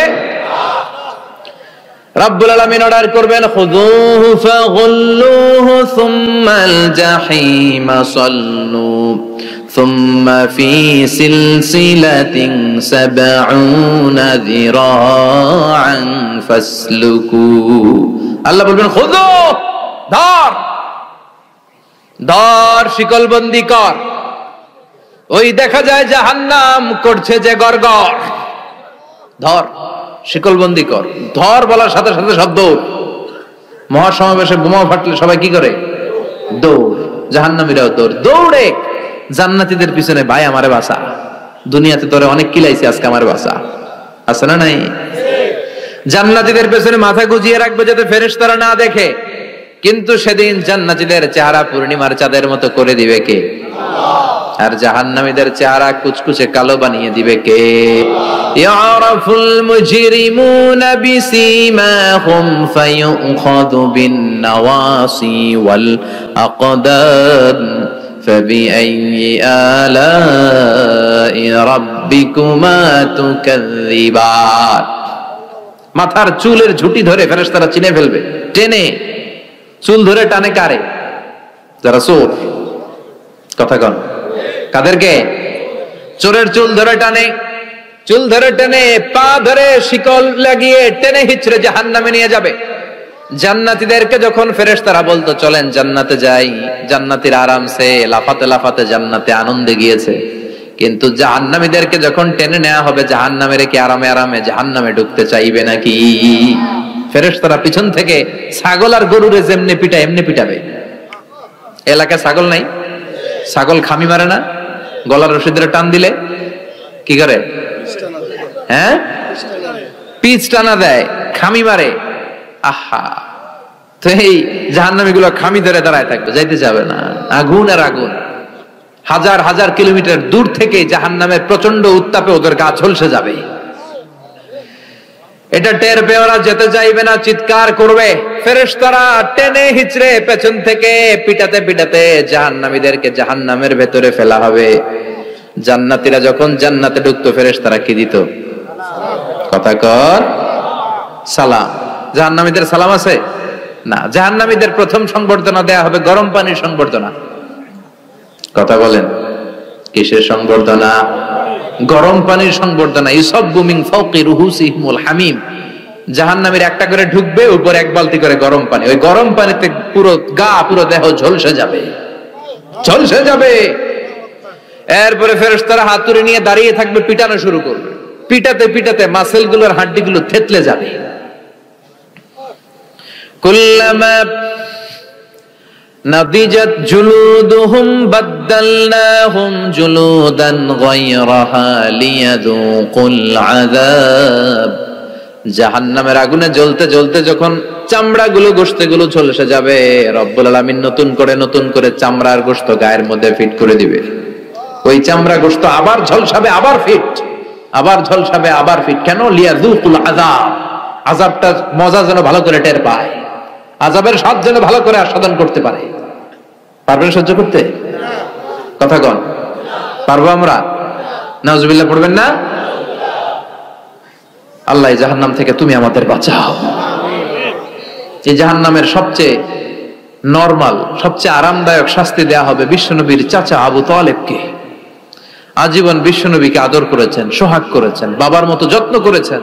রব্বুল আলামিন অর্ডার করবেন, খুযুহু ফাগুল্লুহু সুম্মাল জাহিমা সাল্লু সুম্মা ফি সিলসিলাতিন সাবউনা যিরাআন ফাসলুকু। আল্লাহ বলবেন খুযু, ধর ধর, শিকলবন্দি কর। ওই দেখা যায় জাহান্নাম করছে যে গড়গড়, ধর শিকলবন্দি কর। ধর বলার সাথে সাথে সব দৌড়। মহাসমাবেশে বোমা ফাটলে সবাই কি করে? দৌড়। জাহান্নামীরাও দৌড়, দৌড়ে জান্নাতীদের পিছনে, ভাই আমারে বাঁচা, দুনিয়াতে তোরে অনেক কিলাইছি, আজকে আমার বাঁচা। আছে না নাই? জান্নাতীদের পেছনে মাথা গুজিয়ে রাখবে যাতে ফেরেশতারা না দেখে, কিন্তু সেদিন জান্নাতীদের চেহারা পূর্ণিমার চাঁদের মতো করে দিবে কে? আর জাহান্নামীদের চেহারা কুচকুচে কালো বানিয়ে দিবে কে? ইয়ারাফুল মুজরিমুনা বিসীমাহুম ফায়ুখাযু বিন নাওয়াসি ওয়াল আকদাম ফাবিআইয়ি আলাই রাব্বিকুমা তুকাযযিবান। মাথার চুলের ঝুঁটি ধরে ফেরেশতারা চিনে ফেলবে, টেনে চুল ধরে টানে কারে? যারা চোর। কথা কন, কাদেরকে? চোরের চুল ধরে টানে, চুল ধরে টেনে, পা ধরে শিকল লাগিয়ে টেনে হিচড়ে জাহান্নামে নিয়ে যাবে। জান্নাতীদেরকে যখন ফেরেশতারা বলতো চলেন জান্নাতে যাই, জান্নাতীরা আরামসে লাফাতে লাফাতে জান্নাতে আনন্দে গিয়েছে, কিন্তু জাহান্নামীদেরকে যখন টেনে নেওয়া হবে জাহান্নামে রেখে আরামে আরামে জাহান্নামে ঢুকতে চাইবে নাকি? ফেরেশতারা পিছন থেকে ছাগল আর গরুরে যেমনি পিটায় এমনি পিটাবে। এলাকায় ছাগল নাই? ছাগল খামি মারে না? গলার রশি ধরে টান দিলে কি করে? হ্যাঁ, পিচ টানা দেয়, খামি মারে। আহা, তো এই জাহান্নামী গুলো খামি ধরে দাঁড়ায় থাকবে, যাইতে যাবে না। আগুন আর আগুন, হাজার হাজার কিলোমিটার দূর থেকে জাহান্নামের প্রচন্ড উত্তাপে ওদের গা ঝলসে যাবে। এটা টের পেয়ে ওরা যেতে চাইবে না, চিৎকার করবে। ফেরেশতারা টেনে হিচড়ে পেছন থেকে পিটাতে পিটাতে জাহান্নামীদেরকে জাহান্নামের ভেতরে ফেলা হবে। জান্নাতীরা যখন জান্নাতে ঢুকতো ফেরেশতারা কি দিত? কথা কর, সালাম। জাহান্নামীদের সালাম আছে না? জাহান্নামীদের প্রথম সংবর্ধনা দেয়া হবে গরম পানির সংবর্ধনা। কথা বলেন, কিসের সংবর্ধনা? গরম পানির সংবর্ধনা। ইউসাব্বু মিন ফাওকি রুহুসিহিমুল হামিম। জাহান্নামীর একটা করে ঢুকবে, উপরে এক বালতি করে গরম পানি। ওই গরম পানিতে পুরো গা, পুরো দেহ ঝলসে যাবে, ঝলসে যাবে। এরপরে ফেরেশতারা হাতুড়ি নিয়ে দাঁড়িয়ে থাকবে, পিটানো শুরু করবে। পিটাতে পিটাতে মাসেল গুলোর হাড্ডি গুলো থেতলে যাবে। কুল্লামা নাদিজাত জুলুদুহুম বাদদালনাহুম জুলুদান গায়রাহা লিয়াযুকুল আযাব। জাহান্নামের আগুনে জ্বলতে জ্বলতে যখন চামড়াগুলো গোশতগুলো ঝলসে যাবে, রব্বুল আলামিন নতুন করে চামড়ার গোশত গায়ের মধ্যে ফিট করে দিবে। ওই চামড়া গোশত আবার ঝলসাবে, আবার ফিট, আবার ঝলসাবে, আবার ফিট। কেন? লিয়াযুকুল আযাব। আযাবটা মজা যেন ভালো করে টের পায়, আযাবের স্বাদ যেন ভালো করে আস্বাদন করতে পারে। পারবেন সহ্য করতে? কথা কন, পারবো আমরা? নাউজুবিল্লাহ পড়বেন না? আল্লাহ জাহান্নাম থেকে তুমি আমাদের বাঁচাও। এই জাহান্নামের সবচেয়ে নরমাল, সবচেয়ে আরামদায়ক শাস্তি দেয়া হবে বিশ্বনবীর চাচা আবু তালেবকে। আজীবন বিশ্বনবীকে আদর করেছেন, সোহাগ করেছেন, বাবার মতো যত্ন করেছেন।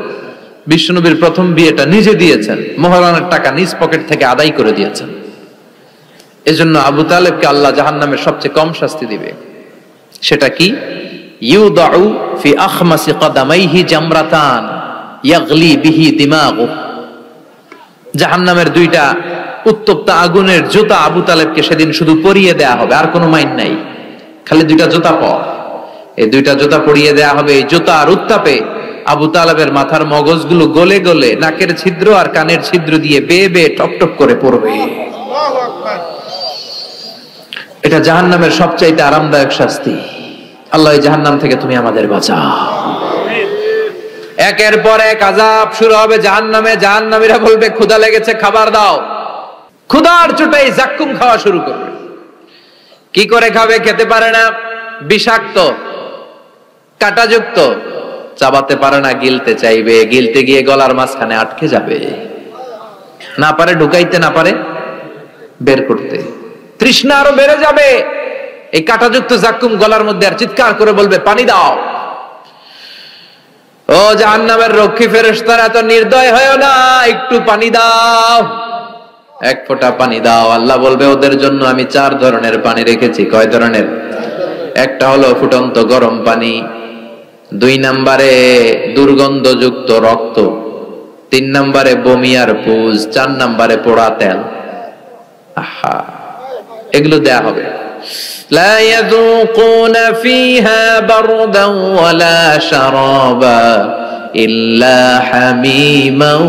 বিশ্বনবীর প্রথম বিয়েটা নিজে দিয়েছেন, মোহরানের টাকা নিজ পকেট থেকে আদায় করে দিয়েছেন। এজন্য আবু তালেবকে আল্লাহ জাহান্নামের সবচেয়ে কম শাস্তি দিবে। সেটা কি? ইউদাউ ফি আখমাসি কদামাইহি জামরাতান ইয়াগলি বিহি দিমাগু। জাহান্নামের দুইটা উত্তপ্ত আগুনের জুতা আবু তালেবকে সেদিন শুধু পরিয়ে দেয়া হবে, আর কোনো মাইন নাই, খালি দুইটা জুতা পর। এই দুইটা জুতা পরিয়ে দেয়া হবে। এই জুতার উত্তাপে আবু তালেবের মাথার মগজগুলো গলে গলে নাকের ছিদ্র আর কানের ছিদ্র দিয়ে বেয়ে বেয়ে টপটপ করে পড়বে। এটা জাহান্নামের সবচাইতে আরামদায়ক শাস্তি। আল্লাহ জাহান্নাম থেকে তুমি আমাদের বাঁচাও। একের পর এক আযাব শুরু হবে জাহান্নামে। জাহান্নামীরা বলবে ক্ষুধা লেগেছে, খাবার দাও। ক্ষুধার চোটেই জাক্কুম খাওয়া শুরু করবে। কি করে খাবে? খেতে পারে না। বিষাক্ত, কাঁটাযুক্ত, চাবাতে পারে না, গিলতে চাইবে, গিলতে গিয়ে গলার মাঝখানে আটকে যাবে, না পারে ঢুকাইতে, না পারে বের করতে। তৃষ্ণা আরো বেড়ে যাবে, এই কাঁটাযুক্ত জাক্কুম গলার মধ্যে, আর চিৎকার করে বলবে পানি দাও। ও জাহান্নামের রক্ষী ফেরেশতারা, এত নির্দয় হয়ো না, একটু পানি দাও, এক ফোঁটা পানি দাও। আল্লাহ বলবে ওদের জন্য আমি 4 ধরনের পানি রেখেছি। কয় ধরনের? একটা হলো ফুটন্ত গরম পানি, 2 নম্বরে দুর্গন্ধযুক্ত রক্ত, 3 নম্বরে বমি আর পুজ, 4 নম্বরে পোড়া তেল। আহা, এগুলো দেয়া হবে। লা ইয়াযুকুনা ফিহা বারদান ওয়ালা শারাবা ইল্লা হামিমান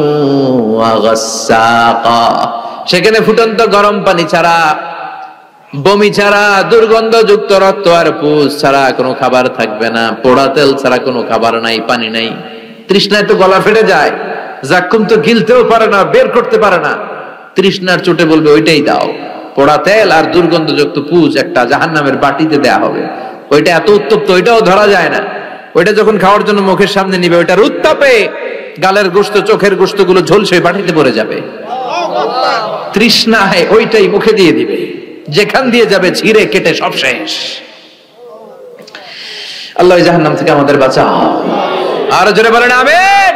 ওয়া গাসসাকা। সেখানে ফুটন্ত গরম পানি ছাড়া, বমি ছাড়া, দুর্গন্ধযুক্ত রক্ত আর পুজ ছাড়া কোনো খাবার থাকবে না, পোড়া তেল ছাড়া কোনো খাবার নাই, পানি নাই। তৃষ্ণায় তো গলা ফেটে যায়, জাক্কুম তো গিলতেও পারে না, বের করতে পারে না, তৃষ্ণার চোটে বলবে ওইটাই দাও। পোড়া তেল আর দুর্গন্ধযুক্ত পুজ একটা জাহান্নামের বাটিতে দেয়া হবে। ওইটা এত উত্তপ্ত, ওইটাও ধরা যায় না। ওইটা যখন খাওয়ার জন্য মুখের সামনে নিবে, ওইটার উত্তাপে গালের গোশত, চোখের গোশত গুলো ঝলসে বাটিতে পড়ে যাবে। তৃষ্ণায় ওইটাই মুখে দিয়ে দিবে, যেখান দিয়ে যাবে ছিঁড়ে কেটে সব শেষ। আল্লাহ জাহান্নাম থেকে আমাদের বাঁচাও। আর জোরে বলেন আমিন।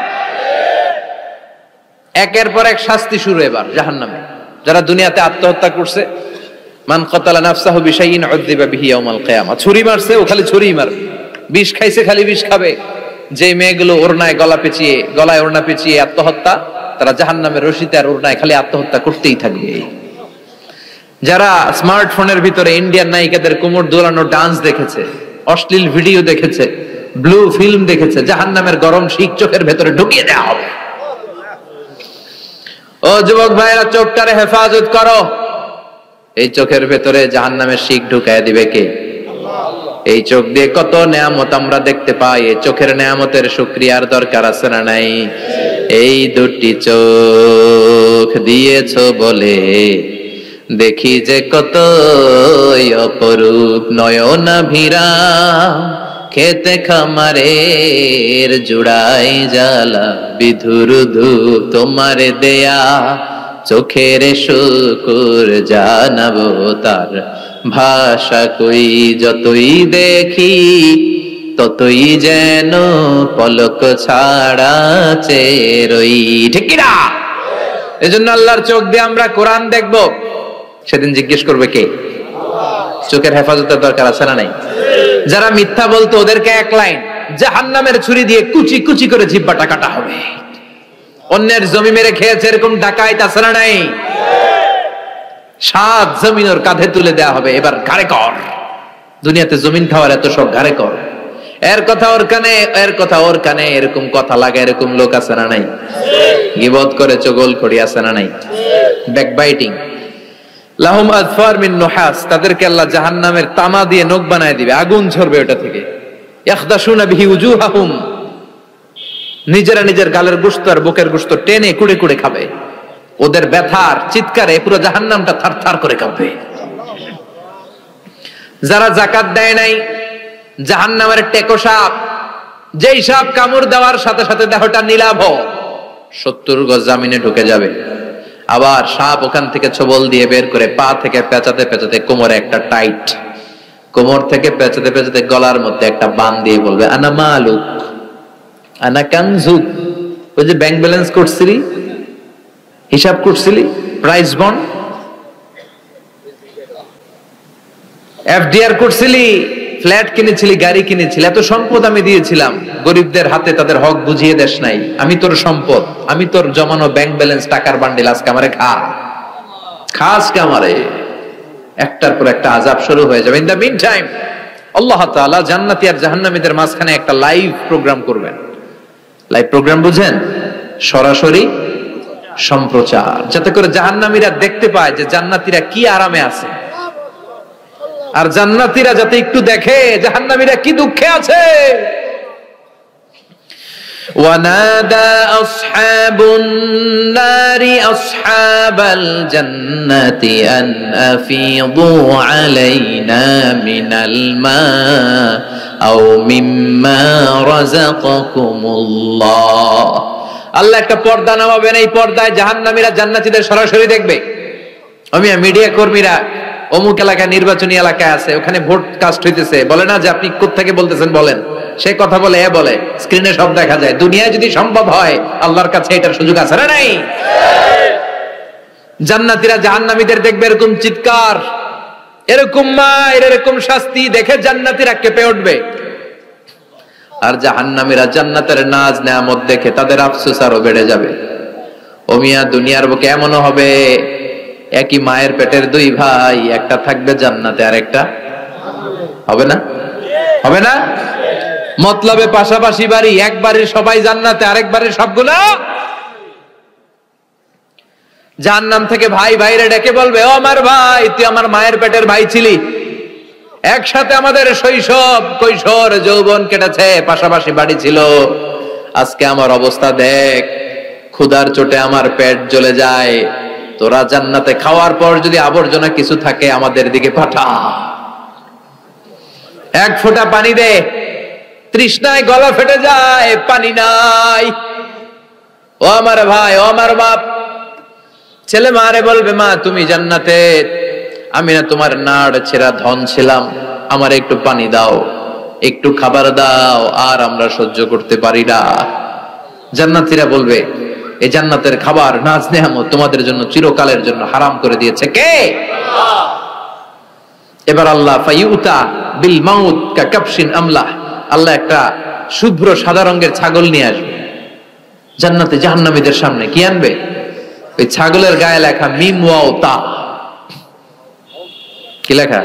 একের পর এক শাস্তি শুরু এবার জাহান্নামে। যারা দুনিয়াতে আত্মহত্যা করছে, মান কাতালা নাফসাহু বিশাইইন উযযিবা বিহি ইয়াউমাল কিয়ামা, ছুরি মারছে ও খালি ছুরি মারবে, বিষ খাইছে খালি বিষ খাবে। যে মেয়েগুলো ওড়নায় গলা পেঁচিয়ে, গলায় ওড়না পেঁচিয়ে আত্মহত্যা, তারা জাহান্নামের রশিতে আর ওড়নায় খালি আত্মহত্যা করতেই থাকবে। যারা স্মার্টফোনের ভিতরে ইন্ডিয়ান নায়িকাদের কোমর দোলানো ডান্স দেখেছে, অশ্লীল ভিডিও দেখেছে, ব্লু ফিল্ম দেখেছে, জাহান্নামের গরম শিক চোখের ভেতরে ঢুকিয়ে দেওয়া হবে। ও যুবক ভাইরা, চোখটারে হেফাজত করো। এই চোখের ভেতরে জাহান্নামের শিক ঢুকায় দিবে কে? এই চোখ দিয়ে কত নেয়ামত আমরা দেখতে পাই। এই চোখের নেয়ামতের শুকরিয়ার দরকার আছে না নাই? এই দুটি চোখ দিয়েছো বলে দেখি যে কত অপরূপ নয়নাভিরা, খেতে খামারের জুড়াই জ্বালা বিধুর ধূপ তোমারে দেয়া, চোখের শুকুর জানাবো তার ভাষা কই, যতই দেখি ততই যেন পলক ছাড়া চেরই। ঠিক কি না? এজন্য আল্লাহর চোখ দিয়ে আমরা কোরআন দেখব, সেদিন জিজ্ঞেস করবে কে? চোখের হেফাজতের দরকার আছে না নাই? যারা মিথ্যা বলতো ওদেরকে 1 লাইন, জাহান্নামের ছুরি দিয়ে কুচি কুচি করে জিহ্বাটা কাটা হবে। অন্যের জমি মেরে খেয়েছে এরকম ডাকাইত আছে না নাই? 7 জমিন ওর কাঁধে তুলে দেয়া হবে, এবার ঘাড়ে কর। দুনিয়াতে জমিন খাওয়ার এত সব, ঘাড়ে কর। এর কথা ওর কানে, এর কথা ওর কানে, এরকম কথা লাগে, এরকম লোক আছে না নাই? গীবত করে চগল করি আছে না নাই? ব্যাকবাইটিং। লাহুম আযফার মিন নুহাস, তাদেরকে আল্লাহ জাহান্নামের তামা দিয়ে নখ বানায় দিবে, আগুন ঝরবে ওটা থেকে। ইয়াখদাশুনা বিহি উজুহাহুম, নিজেরা নিজের গালের গোশত আর বুকের গোশত টেনে কুড়ে কুড়ে খাবে। ওদের ব্যথার চিৎকারে পুরো জাহান্নামটা থারথার করে কাঁপবে। যারা যাকাত দেয় নাই, জাহান্নামের টেকো সাপ, যেই সাপ কামড় দেওয়ার সাথে সাথে দেহটা নীলাভ, 70 গজ জামিনে ঢুকে যাবে। আবার সাপ ওখান থেকে ছোবল দিয়ে বের করে পা থেকে পেঁচাতে পেঁচাতে কোমরে একটা টাইট, কোমর থেকে পেঁচাতে পেঁচাতে গলার মধ্যে একটা বান দিয়ে বলবে আনা মালুক আনা কানজুক। ওই যে ব্যাংক ব্যালেন্স করছিলি, হিসাব করছিলি, প্রাইস বন্ড, এফডিআর করছিলি, ফ্ল্যাট কিনেছিলি, গাড়ি কিনেছিলি, এত সম্পদ আমি দিয়েছিলাম, গরিবদের হাতে তাদের হক বুঝিয়ে দেশ নাই। আমি তোর সম্পদ, আমি তোর জমানো ব্যাংক ব্যালেন্স, টাকার বান্ডিল, আজকে আমারে খা, খাসকে আমারে। একটার পর একটা আযাব শুরু হয়ে যাবে। ইন দ্য মিন টাইম আল্লাহ তাআলা জান্নাতি আর জাহান্নামীদের মাঝখানে একটা লাইভ প্রোগ্রাম করবেন। লাইভ প্রোগ্রাম বুঝেন? সরাসরি সম্প্রচার, যাতে করে জাহান্নামীরা দেখতে পায় যে জান্নাতীরা কি আরামে আছে, আর জান্নাতীরা যাতে একটু দেখে জাহান্নামীরা কি দুঃখে আছে। ونادى أصحاب النار أصحاب الجنة أن أفيضوا علينا من الماء أو مما رزقكم الله আল্লাহ একটা পর্দা নামাবেন, এই পর্দায় জাহান্নামীরা জান্নাতীদের সরাসরি দেখবে। মিডিয়া কর্মীরা অমুক এলাকায় নির্বাচনী এলাকায় আছে, ওখানে ভোট কাস্ট হইতেছে, বলে না যে আপনি কোত্থেকে বলতেছেন বলেন, সে কথা বলে এ বলে, স্ক্রিনে সব দেখা যায়। দুনিয়ায় যদি সম্ভব হয়, আল্লাহর কাছে এটার সুযোগ আছে না নাই? জান্নাতীরা জাহান্নামীদের দেখবে এরকম চিৎকার, এরকম মায়ের, এরকম শাস্তি দেখে জান্নাতীরা কেঁপে উঠবে। আর জাহান্নামীরা জান্নাতের নাজ নেয়ামত দেখে তাদের আফসোস আরো বেড়ে যাবে। ও মিয়া, দুনিয়ার বুকে এমনও হবে একই মায়ের পেটের দুই ভাই, একটা থাকবে জান্নাতে আর একটা হবে না, হবে না? মতলবে পাশাপাশি বাড়ি, এক বাড়ির সবাই জান্নাতে, আরেক বাড়ির সবগুলো জাহান্নাম থেকে ভাই ভাইরে ডেকে বলবে, ও আমার ভাই, তুই আমার মায়ের পেটের ভাই ছিলি, একসাথে আমাদের শৈশব কৈশোর যৌবন কেটেছে, পাশাপাশি বাড়ি ছিল, আজকে আমার অবস্থা দেখ, ক্ষুধার চোটে আমার পেট জ্বলে যায়, তোরা জান্নাতে খাওয়ার পর যদি আবর্জনা কিছু থাকে আমাদের দিকে পাঠা, এক ফোঁটা পানি দে, তৃষ্ণায় গলা ফেটে যায়, পানি নাই। ও আমার ভাই, ও আমার বাপ, ছেলে মারে বলবে, মা তুমি জান্নাতে, আমি না তোমার নাড় ছেঁড়া ধন ছিলাম, আমার একটু পানি দাও, একটু খাবার দাও, আর আমরা সহ্য করতে পারি না। জান্নাতীরা বলবে, এই জান্নাতের খাবার নাজ নেয়ামত তোমাদের জন্য চিরকালের জন্য হারাম করে দিয়েছে কে? আল্লাহ। এবার আল্লাহ ফায়ুতা বিল মাউত কা কাবশিন আমলা, আল্লাহ একটা শুভ্র সাদা রঙের ছাগল নিয়ে আসবে জান্নাতে জাহান্নামীদের সামনে। কি আনবে? ওই ছাগলের গায়ে লেখা মিম ওয়াও তা। কি লেখা?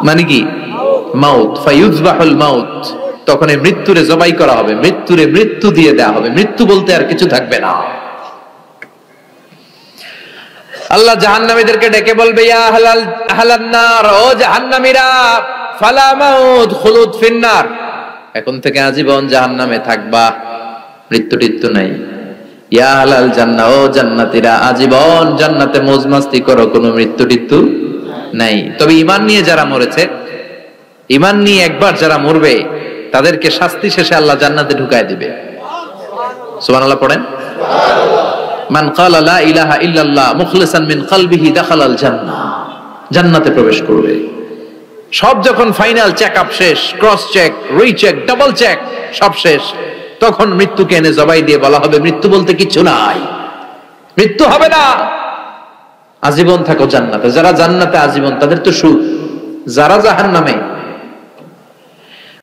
মানে কি? মাউত। ফায়ুযবাহুল মাউত, তখন এই মৃত্যুরে জবাই করা হবে, মৃত্যুরে মৃত্যু দিয়ে দেওয়া হবে, মৃত্যু বলতে আর কিছু থাকবে না। আল্লাহ জাহান্নামীদেরকে ডেকে বলবে, ইয়া আহলান নার, ও জাহান্নামীরা, ফালা মাউত খুলুদ ফিন্নার, এখন থেকে আজীবন জাহান্নামে থাকবা, মৃত্যু টিত্যু নাই। ইয়া আহলাল জান্নাহ, ও জান্নাতীরা, আজীবন জান্নাতে মौज মাস্তি করো, কোনো মৃত্যু টিত্যু নাই। তবে ঈমান নিয়ে যারা মরেছে, ঈমান নিয়ে একবার যারা মরবে, তাদেরকে শাস্তি শেষে আল্লাহ জান্নাতে ঢুকায় দিবে। সুবহানাল্লাহ পড়েন। মান ক্বালা লা ইলাহা ইল্লাল্লাহ মুখলিসান মিন কলবিহি দাখালাল জান্নাহ, জান্নাতে প্রবেশ করবে। সব যখন ফাইনাল চেকআপ শেষ, cross check, recheck, double check সব শেষ, তখন মৃত্যুকে এনে জবাই দিয়ে বলা হবে, মৃত্যু বলতে কিছু নাই, মৃত্যু হবে না, আজীবন থাকো জান্নাতে। যারা জান্নাতে আজীবন তাদের তো সুখ, যারা জাহান্নামে